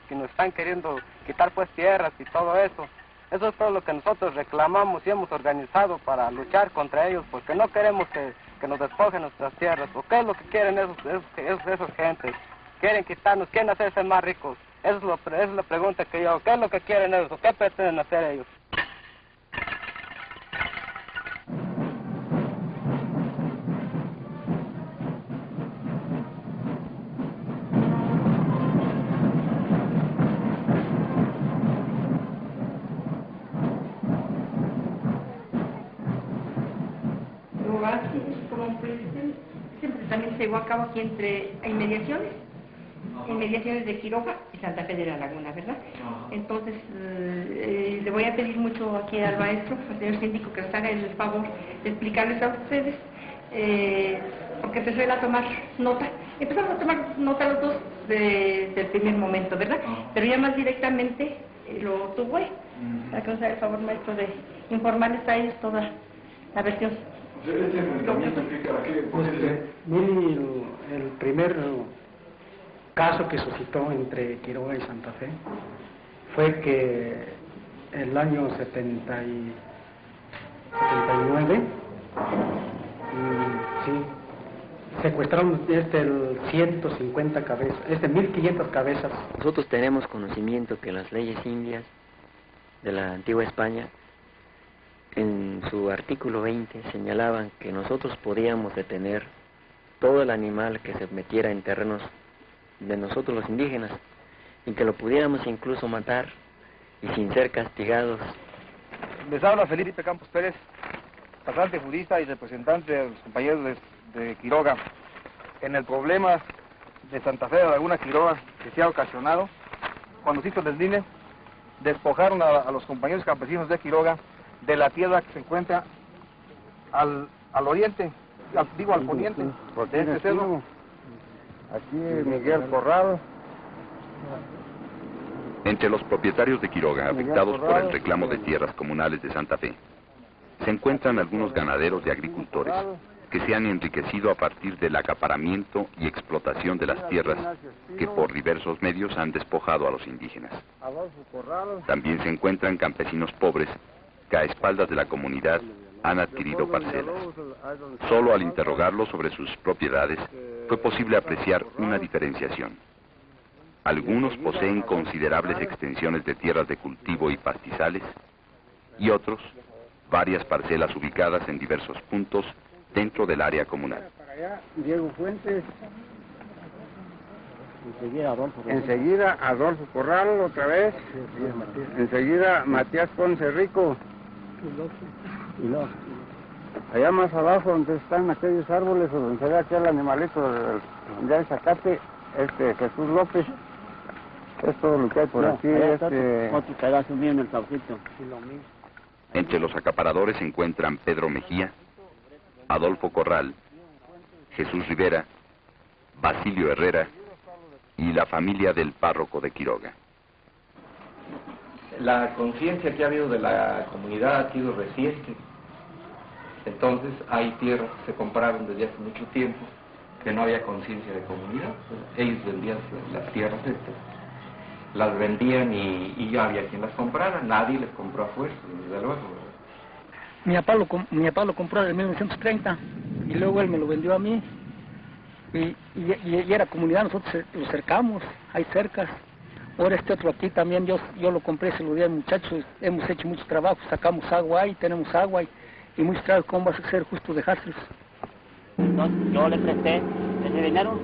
que nos están queriendo quitar pues tierras y todo eso. Eso es todo lo que nosotros reclamamos y hemos organizado para luchar contra ellos, porque no queremos que nos despojen nuestras tierras. ¿O qué es lo que quieren esas gentes? Quieren quitarnos, quieren hacerse más ricos. Esa es la pregunta que yo hago. ¿Qué es lo que quieren ellos? ¿O qué pretenden hacer ellos? Siempre también se llevó a cabo aquí entre inmediaciones de Quiroga y Santa Fe de la Laguna, ¿verdad? Entonces, le voy a pedir mucho aquí al maestro, al señor síndico, que nos haga el favor de explicarles a ustedes, porque empezó él a tomar nota. Empezamos a tomar nota los dos desde el primer momento, ¿verdad? Pero ya más directamente lo tuvo él. Para que nos haga el favor, maestro, de informarles a ellos toda la versión. ¿Este enfrentamiento implica qué? Mire, el primer caso que suscitó entre Quiroga y Santa Fe fue que el año 79 secuestraron 150 cabezas, 1500 cabezas. Nosotros tenemos conocimiento que las leyes indias de la antigua España, en su artículo 20, señalaban que nosotros podíamos detener todo el animal que se metiera en terrenos de nosotros los indígenas, y que lo pudiéramos incluso matar y sin ser castigados. Les habla Felipe Campos Pérez, pasante jurista y representante de los compañeros de Quiroga. En el problema de Santa Fe de la Laguna Quiroga que se ha ocasionado, cuando se hizo el deslinde, despojaron a los compañeros campesinos de Quiroga de la tierra que se encuentra al oriente, al poniente de este cerro. Aquí Miguel Corral. Entre los propietarios de Quiroga afectados por el reclamo de tierras comunales de Santa Fe, se encuentran algunos ganaderos y agricultores que se han enriquecido a partir del acaparamiento y explotación de las tierras que por diversos medios han despojado a los indígenas. También se encuentran campesinos pobres que a espaldas de la comunidad han adquirido parcelas. Solo al interrogarlos sobre sus propiedades fue posible apreciar una diferenciación. Algunos poseen considerables extensiones de tierras de cultivo y pastizales, y otros varias parcelas ubicadas en diversos puntos dentro del área comunal. Diego Fuentes. Enseguida Adolfo Corral otra vez. Enseguida Matías Ponce Rico. Allá más abajo donde están aquellos árboles, donde se ve aquel animalito donde hay zacate, Jesús López. Es todo lo que hay por aquí. Entre los acaparadores se encuentran Pedro Mejía, Adolfo Corral, Jesús Rivera, Basilio Herrera y la familia del párroco de Quiroga. La conciencia que ha habido de la comunidad ha sido reciente. Entonces hay tierras que se compraron desde hace mucho tiempo que no había conciencia de comunidad. Ellos vendían las tierras estas, las vendían y ya había quien las comprara. Nadie les compró a fuerza, desde luego. Mi papá lo compró en 1930 y luego él me lo vendió a mí. Y era comunidad, nosotros lo cercamos, hay cercas. Ahora este otro aquí también, yo lo compré, se lo di al muchacho, hemos hecho mucho trabajo, sacamos agua ahí, tenemos agua y muchos trabajos, ¿cómo va a ser justo dejárselos? Entonces, yo le presté ese dinero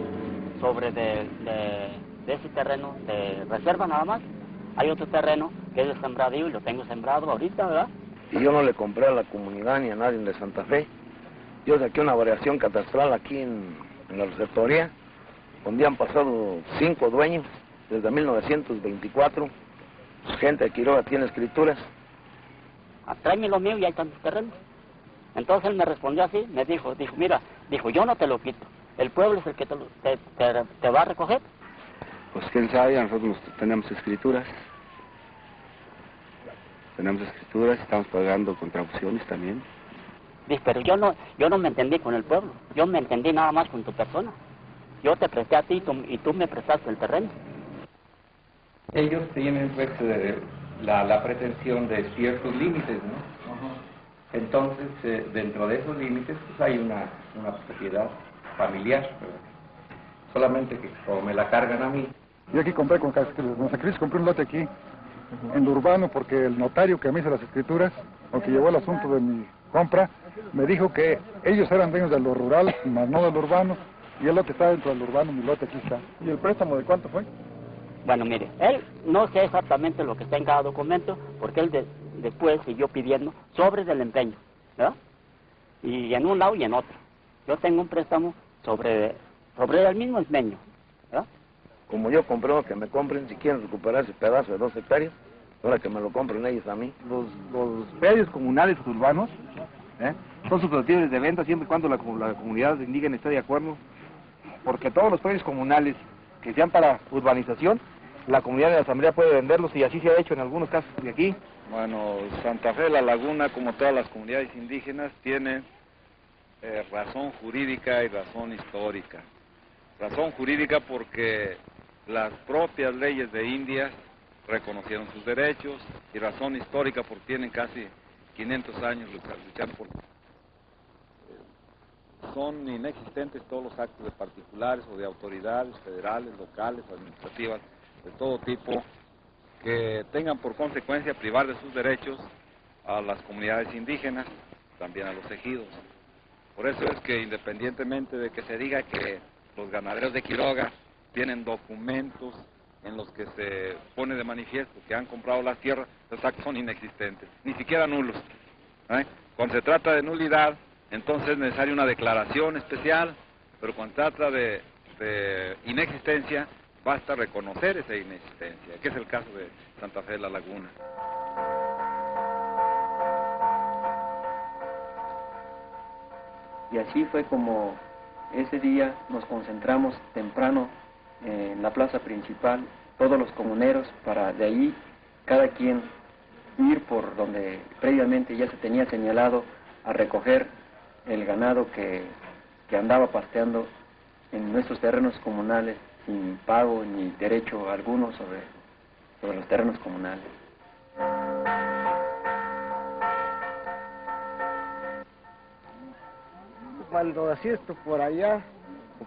sobre de ese terreno de reserva nada más. Hay otro terreno que es de sembradío y lo tengo sembrado ahorita, ¿verdad? Y yo no le compré a la comunidad ni a nadie de Santa Fe. Yo saqué una variación catastral aquí en la receptoría, donde han pasado 5 dueños desde 1924. Gente de Quiroga tiene escrituras. Tráeme lo mío y ahí están tus terrenos. Entonces él me respondió así, me dijo, mira, yo no te lo quito. El pueblo es el que te va a recoger Pues quién sabe, nosotros tenemos escrituras. Tenemos escrituras, estamos pagando contribuciones también. Pero yo no me entendí con el pueblo, yo me entendí nada más con tu persona. Yo te presté a ti y tú me prestaste el terreno. Ellos tienen pues la pretensión de ciertos límites, ¿no? Entonces, dentro de esos límites, pues hay una propiedad familiar, ¿verdad? Solamente que como me la cargan a mí. Yo aquí compré con Santa Cris, compré un lote aquí, en lo urbano, porque el notario que me hizo las escrituras, o que llevó el asunto de mi compra, me dijo que ellos eran dueños de lo rural, más no de lo urbano, y el lote está dentro del urbano, mi lote aquí está. ¿Y el préstamo de cuánto fue? Bueno, mire, él no sé exactamente lo que está en cada documento, porque él después siguió pidiendo sobres del empeño, ¿verdad? Y en un lado y en otro. Yo tengo un préstamo sobre el mismo empeño, ¿verdad? Como yo compré, que me compren, si quieren recuperar ese pedazo de 2 hectáreas, ahora que me lo compren ellos a mí. Los predios comunales urbanos son susceptibles de venta siempre y cuando la comunidad indígena esté de acuerdo, porque todos los predios comunales que sean para urbanización, la comunidad de la asamblea puede venderlos, y así se ha hecho en algunos casos de aquí. Bueno, Santa Fe de la Laguna, como todas las comunidades indígenas, tiene razón jurídica y razón histórica. Razón jurídica porque las propias leyes de Indias reconocieron sus derechos, y razón histórica porque tienen casi 500 años luchando por... Son inexistentes todos los actos de particulares o de autoridades federales, locales, administrativas, de todo tipo, que tengan por consecuencia privar de sus derechos a las comunidades indígenas, también a los ejidos. Por eso es que, independientemente de que se diga que los ganaderos de Quiroga tienen documentos en los que se pone de manifiesto que han comprado las tierras, los actos son inexistentes, ni siquiera nulos. Cuando se trata de nulidad, entonces es necesaria una declaración especial, pero cuando se trata de inexistencia, basta reconocer esa inexistencia, que es el caso de Santa Fe de la Laguna. Y así fue como ese día nos concentramos temprano en la plaza principal, todos los comuneros, para de ahí cada quien ir por donde previamente ya se tenía señalado a recoger el ganado que andaba pasteando en nuestros terrenos comunales sin pago ni derecho alguno sobre los terrenos comunales. Cuando asisto por allá,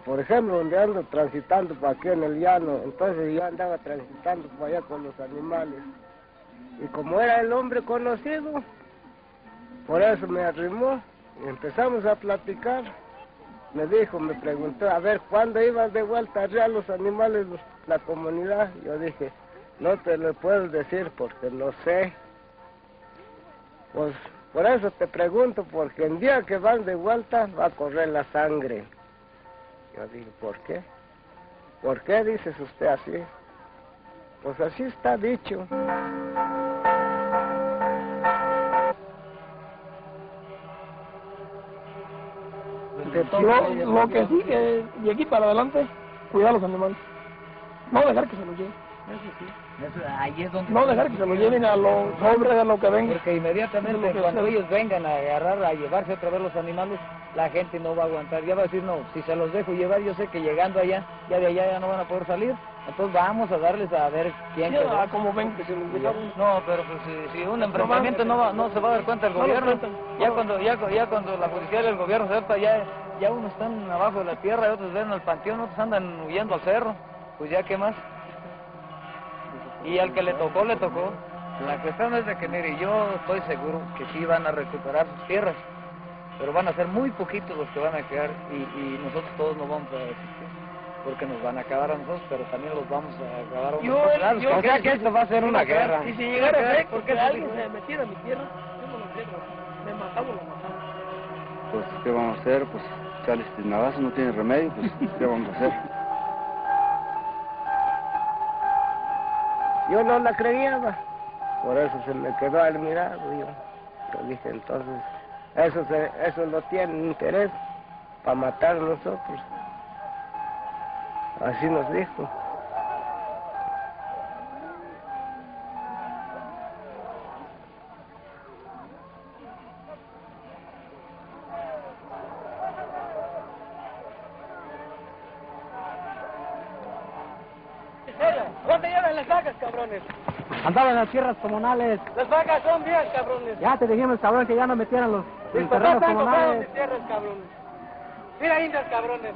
por ejemplo, donde ando transitando para aquí en el llano, entonces yo andaba transitando por allá con los animales. Y como era el hombre conocido, por eso me arrimó y empezamos a platicar. Me preguntó, a ver, ¿cuándo ibas de vuelta allá a los animales, la comunidad? Yo dije, no te lo puedo decir porque no sé. Pues por eso te pregunto, porque el día que van de vuelta va a correr la sangre. Yo dije, ¿por qué? ¿Por qué dices usted así? Pues así está dicho. Lo que sí, que de aquí para adelante, cuidar a los animales. No dejar que se los lleven. Eso sí. Ahí es donde... No dejar que se los lleven a los hombres, a lo que vengan. Porque inmediatamente cuando ellos vengan a agarrar, a llevarse otra vez los animales, la gente no va a aguantar. Ya va a decir, no, si se los dejo llevar, yo sé que llegando allá, ya de allá ya no van a poder salir. Entonces vamos a darles a ver quién... Ya, como ven que se los dejaron. No, pero pues si un emprendimiento no se va a dar cuenta el gobierno, ya cuando la judicial y el gobierno sepa, ya unos están abajo de la tierra, otros ven al panteón, otros andan huyendo al cerro, pues ya qué más. Y al que le tocó, le tocó. La cuestión es de que, mire, yo estoy seguro que sí van a recuperar sus tierras, pero van a ser muy poquitos los que van a quedar y nosotros todos nos vamos a desistir, porque nos van a acabar a nosotros, pero también los vamos a acabar a unos. Yo creo que esto va a ser una guerra. Y si llegara a ser, porque alguien se metiera a mi tierra, yo no lo quiero. Me mataba o lo mataba. Pues, ¿qué vamos a hacer? Pues, Charles Navazo no tiene remedio, pues, ¿qué vamos a hacer? Yo no la creía, por eso se me quedó admirado. Yo dije, entonces, eso no tiene interés para matar a nosotros. Así nos dijo. ¿Dónde llevan las vacas, cabrones? Andaban en las tierras comunales. Las vacas son mías, cabrones. Ya te dijimos, cabrón, que ya no metieran los Mis papás terrenos están comprados comunales. mis tierras, cabrones. Mira, indias, cabrones.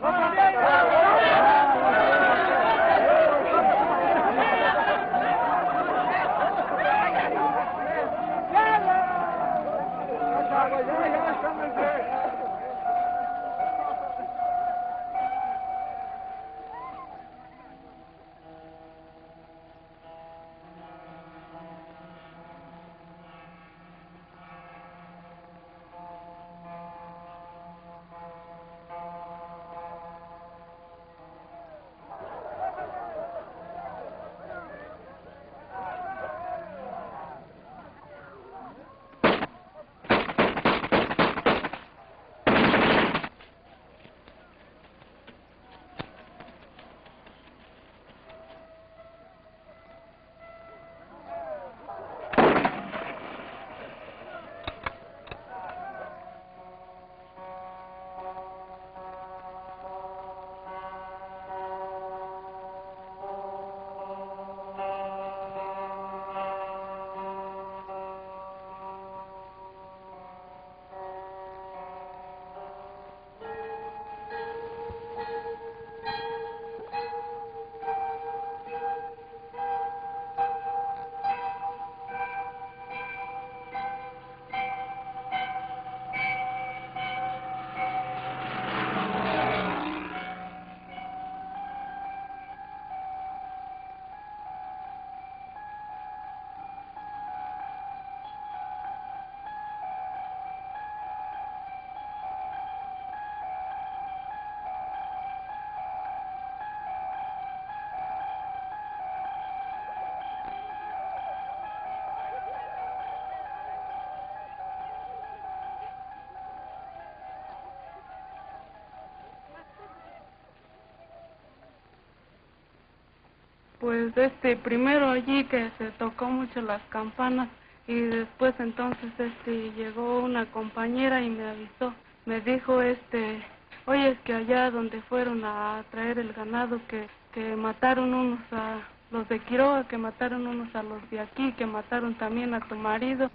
Pues primero allí que se tocó mucho las campanas y después entonces llegó una compañera y me avisó, me dijo oye, es que allá donde fueron a traer el ganado que mataron unos a los de Quiroga, que mataron unos a los de aquí, que mataron también a tu marido.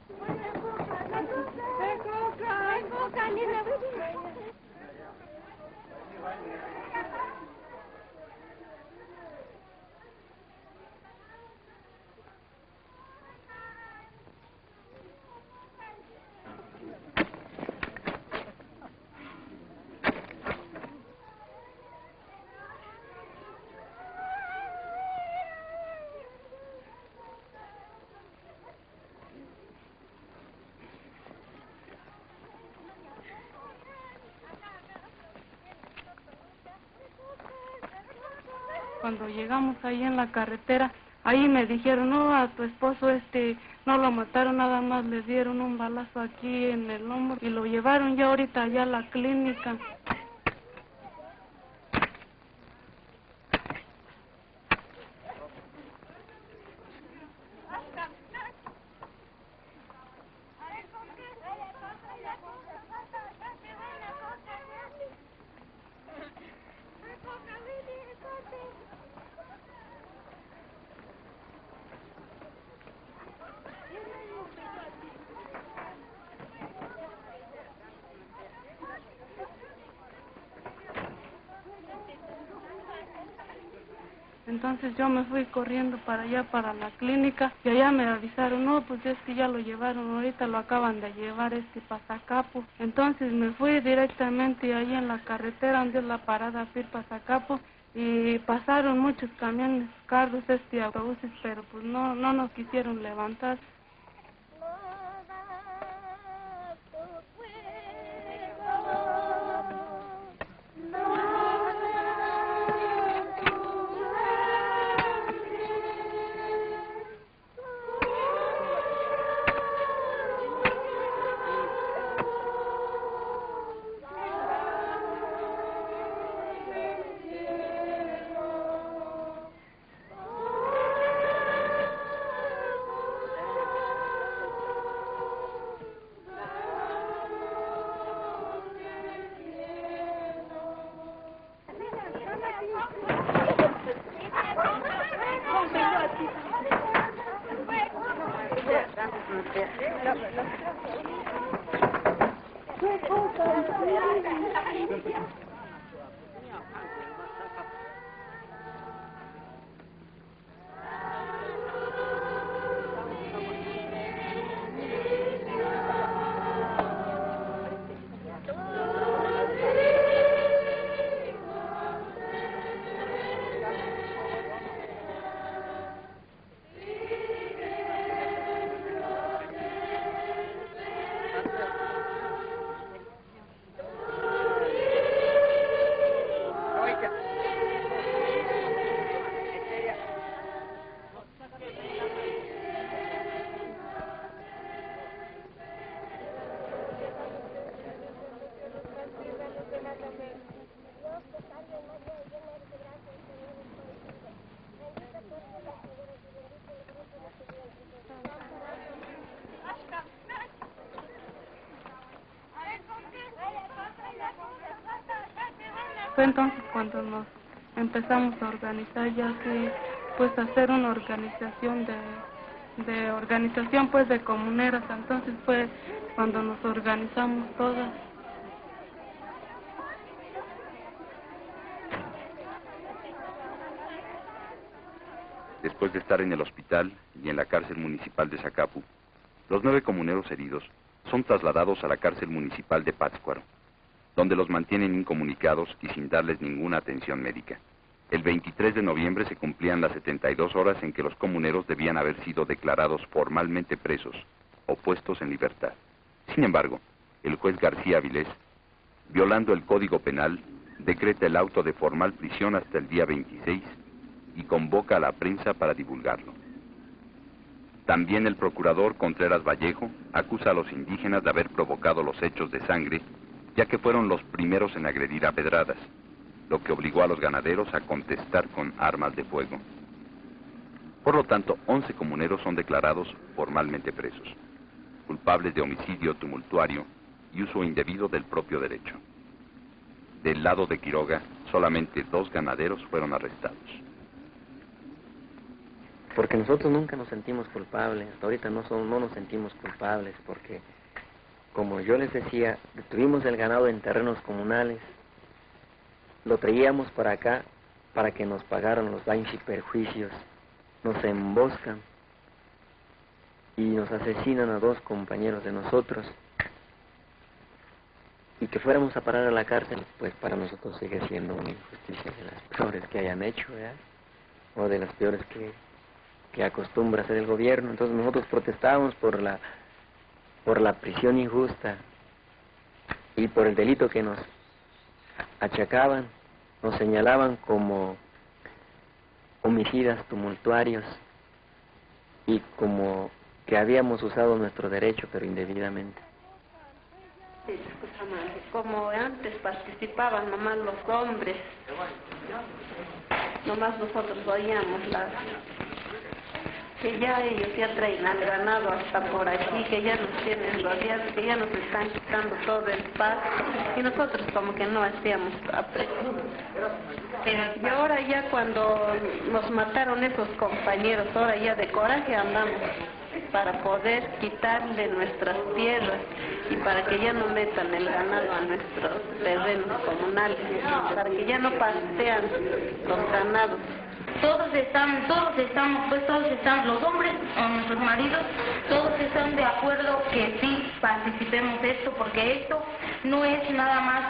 Cuando llegamos ahí en la carretera, ahí me dijeron, no, a tu esposo no lo mataron, nada más le dieron un balazo aquí en el hombro y lo llevaron ya ahorita allá a la clínica. Entonces yo me fui corriendo para allá, para la clínica, y allá me avisaron, no, pues es que ya lo llevaron, ahorita lo acaban de llevar para Zacapo. Entonces me fui directamente ahí en la carretera donde es la parada para ir para Zacapo, y pasaron muchos camiones, carros, autobuses, pero pues no nos quisieron levantar. Fue entonces cuando nos empezamos a organizar, ya que pues hacer una organización organización de comuneras. Entonces fue cuando nos organizamos todas. Después de estar en el hospital y en la cárcel municipal de Zacapu, los 9 comuneros heridos son trasladados a la cárcel municipal de Pátzcuaro, donde los mantienen incomunicados y sin darles ninguna atención médica. El 23 de noviembre se cumplían las 72 horas en que los comuneros debían haber sido declarados formalmente presos o puestos en libertad. Sin embargo, el juez García Avilés, violando el Código Penal, decreta el auto de formal prisión hasta el día 26 y convoca a la prensa para divulgarlo. También el procurador Contreras Vallejo acusa a los indígenas de haber provocado los hechos de sangre, ya que fueron los primeros en agredir a pedradas, lo que obligó a los ganaderos a contestar con armas de fuego. Por lo tanto, 11 comuneros son declarados formalmente presos, culpables de homicidio tumultuario y uso indebido del propio derecho. Del lado de Quiroga, solamente 2 ganaderos fueron arrestados. Porque nosotros nunca nos sentimos culpables, hasta ahorita no nos sentimos culpables, porque, como yo les decía, tuvimos el ganado en terrenos comunales, lo traíamos para acá para que nos pagaran los daños y perjuicios, nos emboscan y nos asesinan a 2 compañeros de nosotros, y que fuéramos a parar a la cárcel, pues para nosotros sigue siendo una injusticia de las peores que hayan hecho, ¿verdad? O de las peores que acostumbra hacer el gobierno. Entonces nosotros protestábamos por la prisión injusta y por el delito que nos achacaban, nos señalaban como homicidas tumultuarios y como que habíamos usado nuestro derecho pero indebidamente. Como antes participaban nomás los hombres, nomás nosotros oíamos que ya ellos ya traen al ganado hasta por aquí, que ya nos tienen rodeados, que ya nos están quitando todo el pasto, y nosotros como que no hacíamos aprecio. Y ahora ya cuando nos mataron esos compañeros, ahora ya de coraje andamos para poder quitarle nuestras tierras y para que ya no metan el ganado a nuestros terrenos comunales, para que ya no pastean los ganados. Todos estamos, los hombres o nuestros maridos, todos están de acuerdo que sí participemos de esto, porque esto no es nada más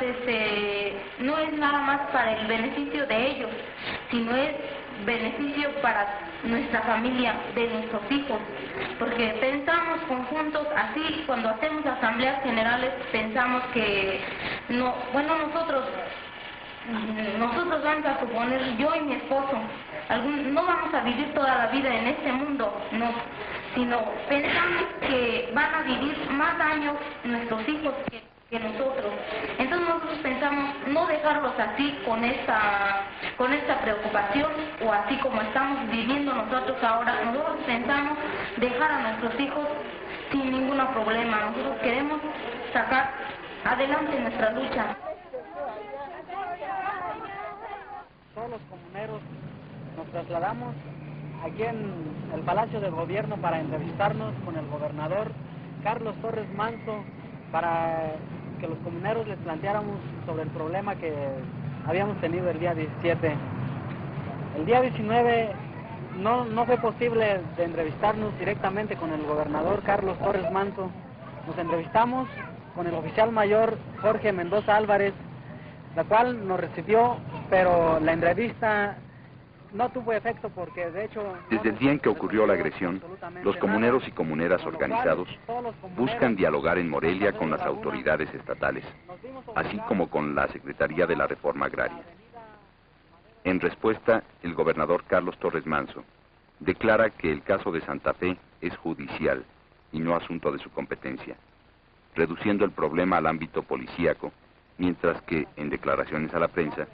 para el beneficio de ellos, sino es beneficio para nuestra familia, de nuestros hijos, porque pensamos conjuntos, así cuando hacemos asambleas generales pensamos que no, bueno, nosotros vamos a suponer, yo y mi esposo, no vamos a vivir toda la vida en este mundo, no, sino pensamos que van a vivir más años nuestros hijos que nosotros. Entonces nosotros pensamos no dejarlos así con esta preocupación o así como estamos viviendo nosotros ahora. Nosotros pensamos dejar a nuestros hijos sin ningún problema. Nosotros queremos sacar adelante nuestra lucha. Todos los comuneros nos trasladamos aquí en el Palacio del Gobierno para entrevistarnos con el gobernador Carlos Torres Manso para que los comuneros les planteáramos sobre el problema que habíamos tenido el día 17. El día 19 no fue posible de entrevistarnos directamente con el gobernador Carlos Torres Manso. Nos entrevistamos con el oficial mayor Jorge Mendoza Álvarez, la cual nos recibió, pero la entrevista no tuvo efecto porque de hecho... Desde el día en que ocurrió la agresión, los comuneros y comuneras organizados buscan dialogar en Morelia con las autoridades estatales, así como con la Secretaría de la Reforma Agraria. En respuesta, el gobernador Carlos Torres Manso declara que el caso de Santa Fe es judicial y no asunto de su competencia, reduciendo el problema al ámbito policíaco, mientras que, en declaraciones a la prensa,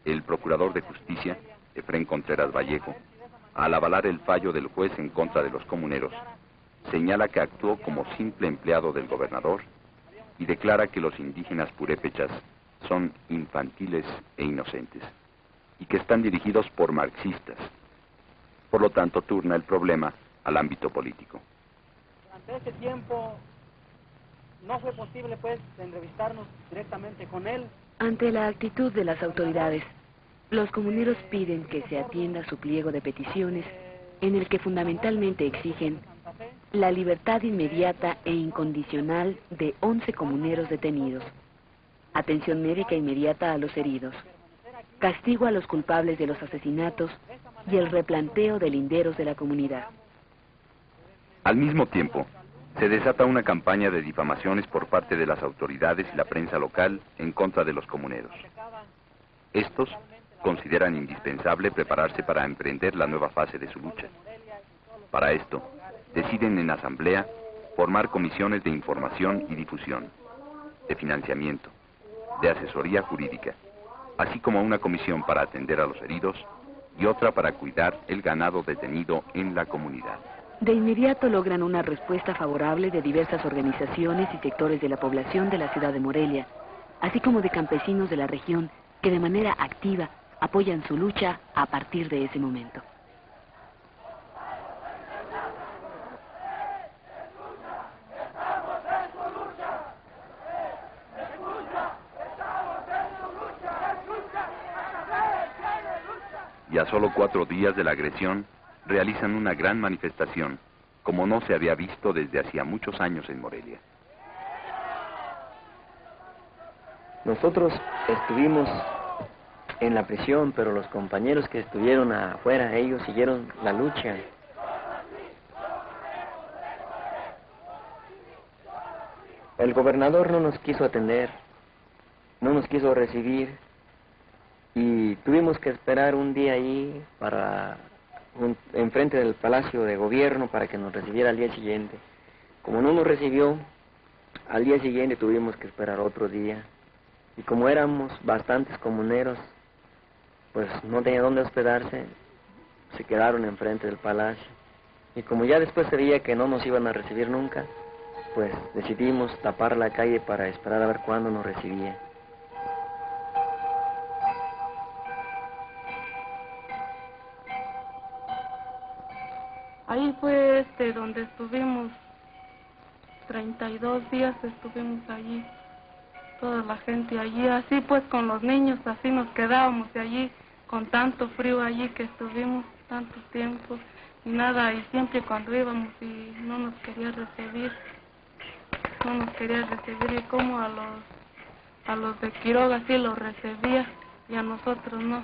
el procurador de justicia, Efrén Contreras Vallejo, al avalar el fallo del juez en contra de los comuneros, señala que actuó como simple empleado del gobernador y declara que los indígenas purépechas son infantiles e inocentes y que están dirigidos por marxistas. Por lo tanto, turna el problema al ámbito político. Durante ese tiempo no fue posible, pues, entrevistarnos directamente con él. Ante la actitud de las autoridades, los comuneros piden que se atienda su pliego de peticiones, en el que fundamentalmente exigen la libertad inmediata e incondicional de 11 comuneros detenidos, atención médica inmediata a los heridos, castigo a los culpables de los asesinatos y el replanteo de linderos de la comunidad. Al mismo tiempo, se desata una campaña de difamaciones por parte de las autoridades y la prensa local en contra de los comuneros. Estos consideran indispensable prepararse para emprender la nueva fase de su lucha. Para esto, deciden en asamblea formar comisiones de información y difusión, de financiamiento, de asesoría jurídica, así como una comisión para atender a los heridos y otra para cuidar el ganado detenido en la comunidad. De inmediato logran una respuesta favorable de diversas organizaciones y sectores de la población de la ciudad de Morelia, así como de campesinos de la región que de manera activa apoyan su lucha a partir de ese momento. Y a solo 4 días de la agresión, realizan una gran manifestación, como no se había visto desde hacía muchos años en Morelia. Nosotros estuvimos en la prisión, pero los compañeros que estuvieron afuera, ellos siguieron la lucha. El gobernador no nos quiso atender, no nos quiso recibir, y tuvimos que esperar un día ahí enfrente del Palacio de Gobierno para que nos recibiera al día siguiente. Como no nos recibió, al día siguiente tuvimos que esperar otro día. Y como éramos bastantes comuneros, pues no tenía dónde hospedarse, se quedaron enfrente del palacio. Y como ya después se veía que no nos iban a recibir nunca, pues decidimos tapar la calle para esperar a ver cuándo nos recibía. Ahí fue donde estuvimos 32 días, estuvimos allí, toda la gente allí, así pues con los niños, así nos quedábamos de allí, con tanto frío allí que estuvimos tanto tiempo, y nada, y siempre cuando íbamos y no nos quería recibir, y como a los de Quiroga sí los recibía, y a nosotros no.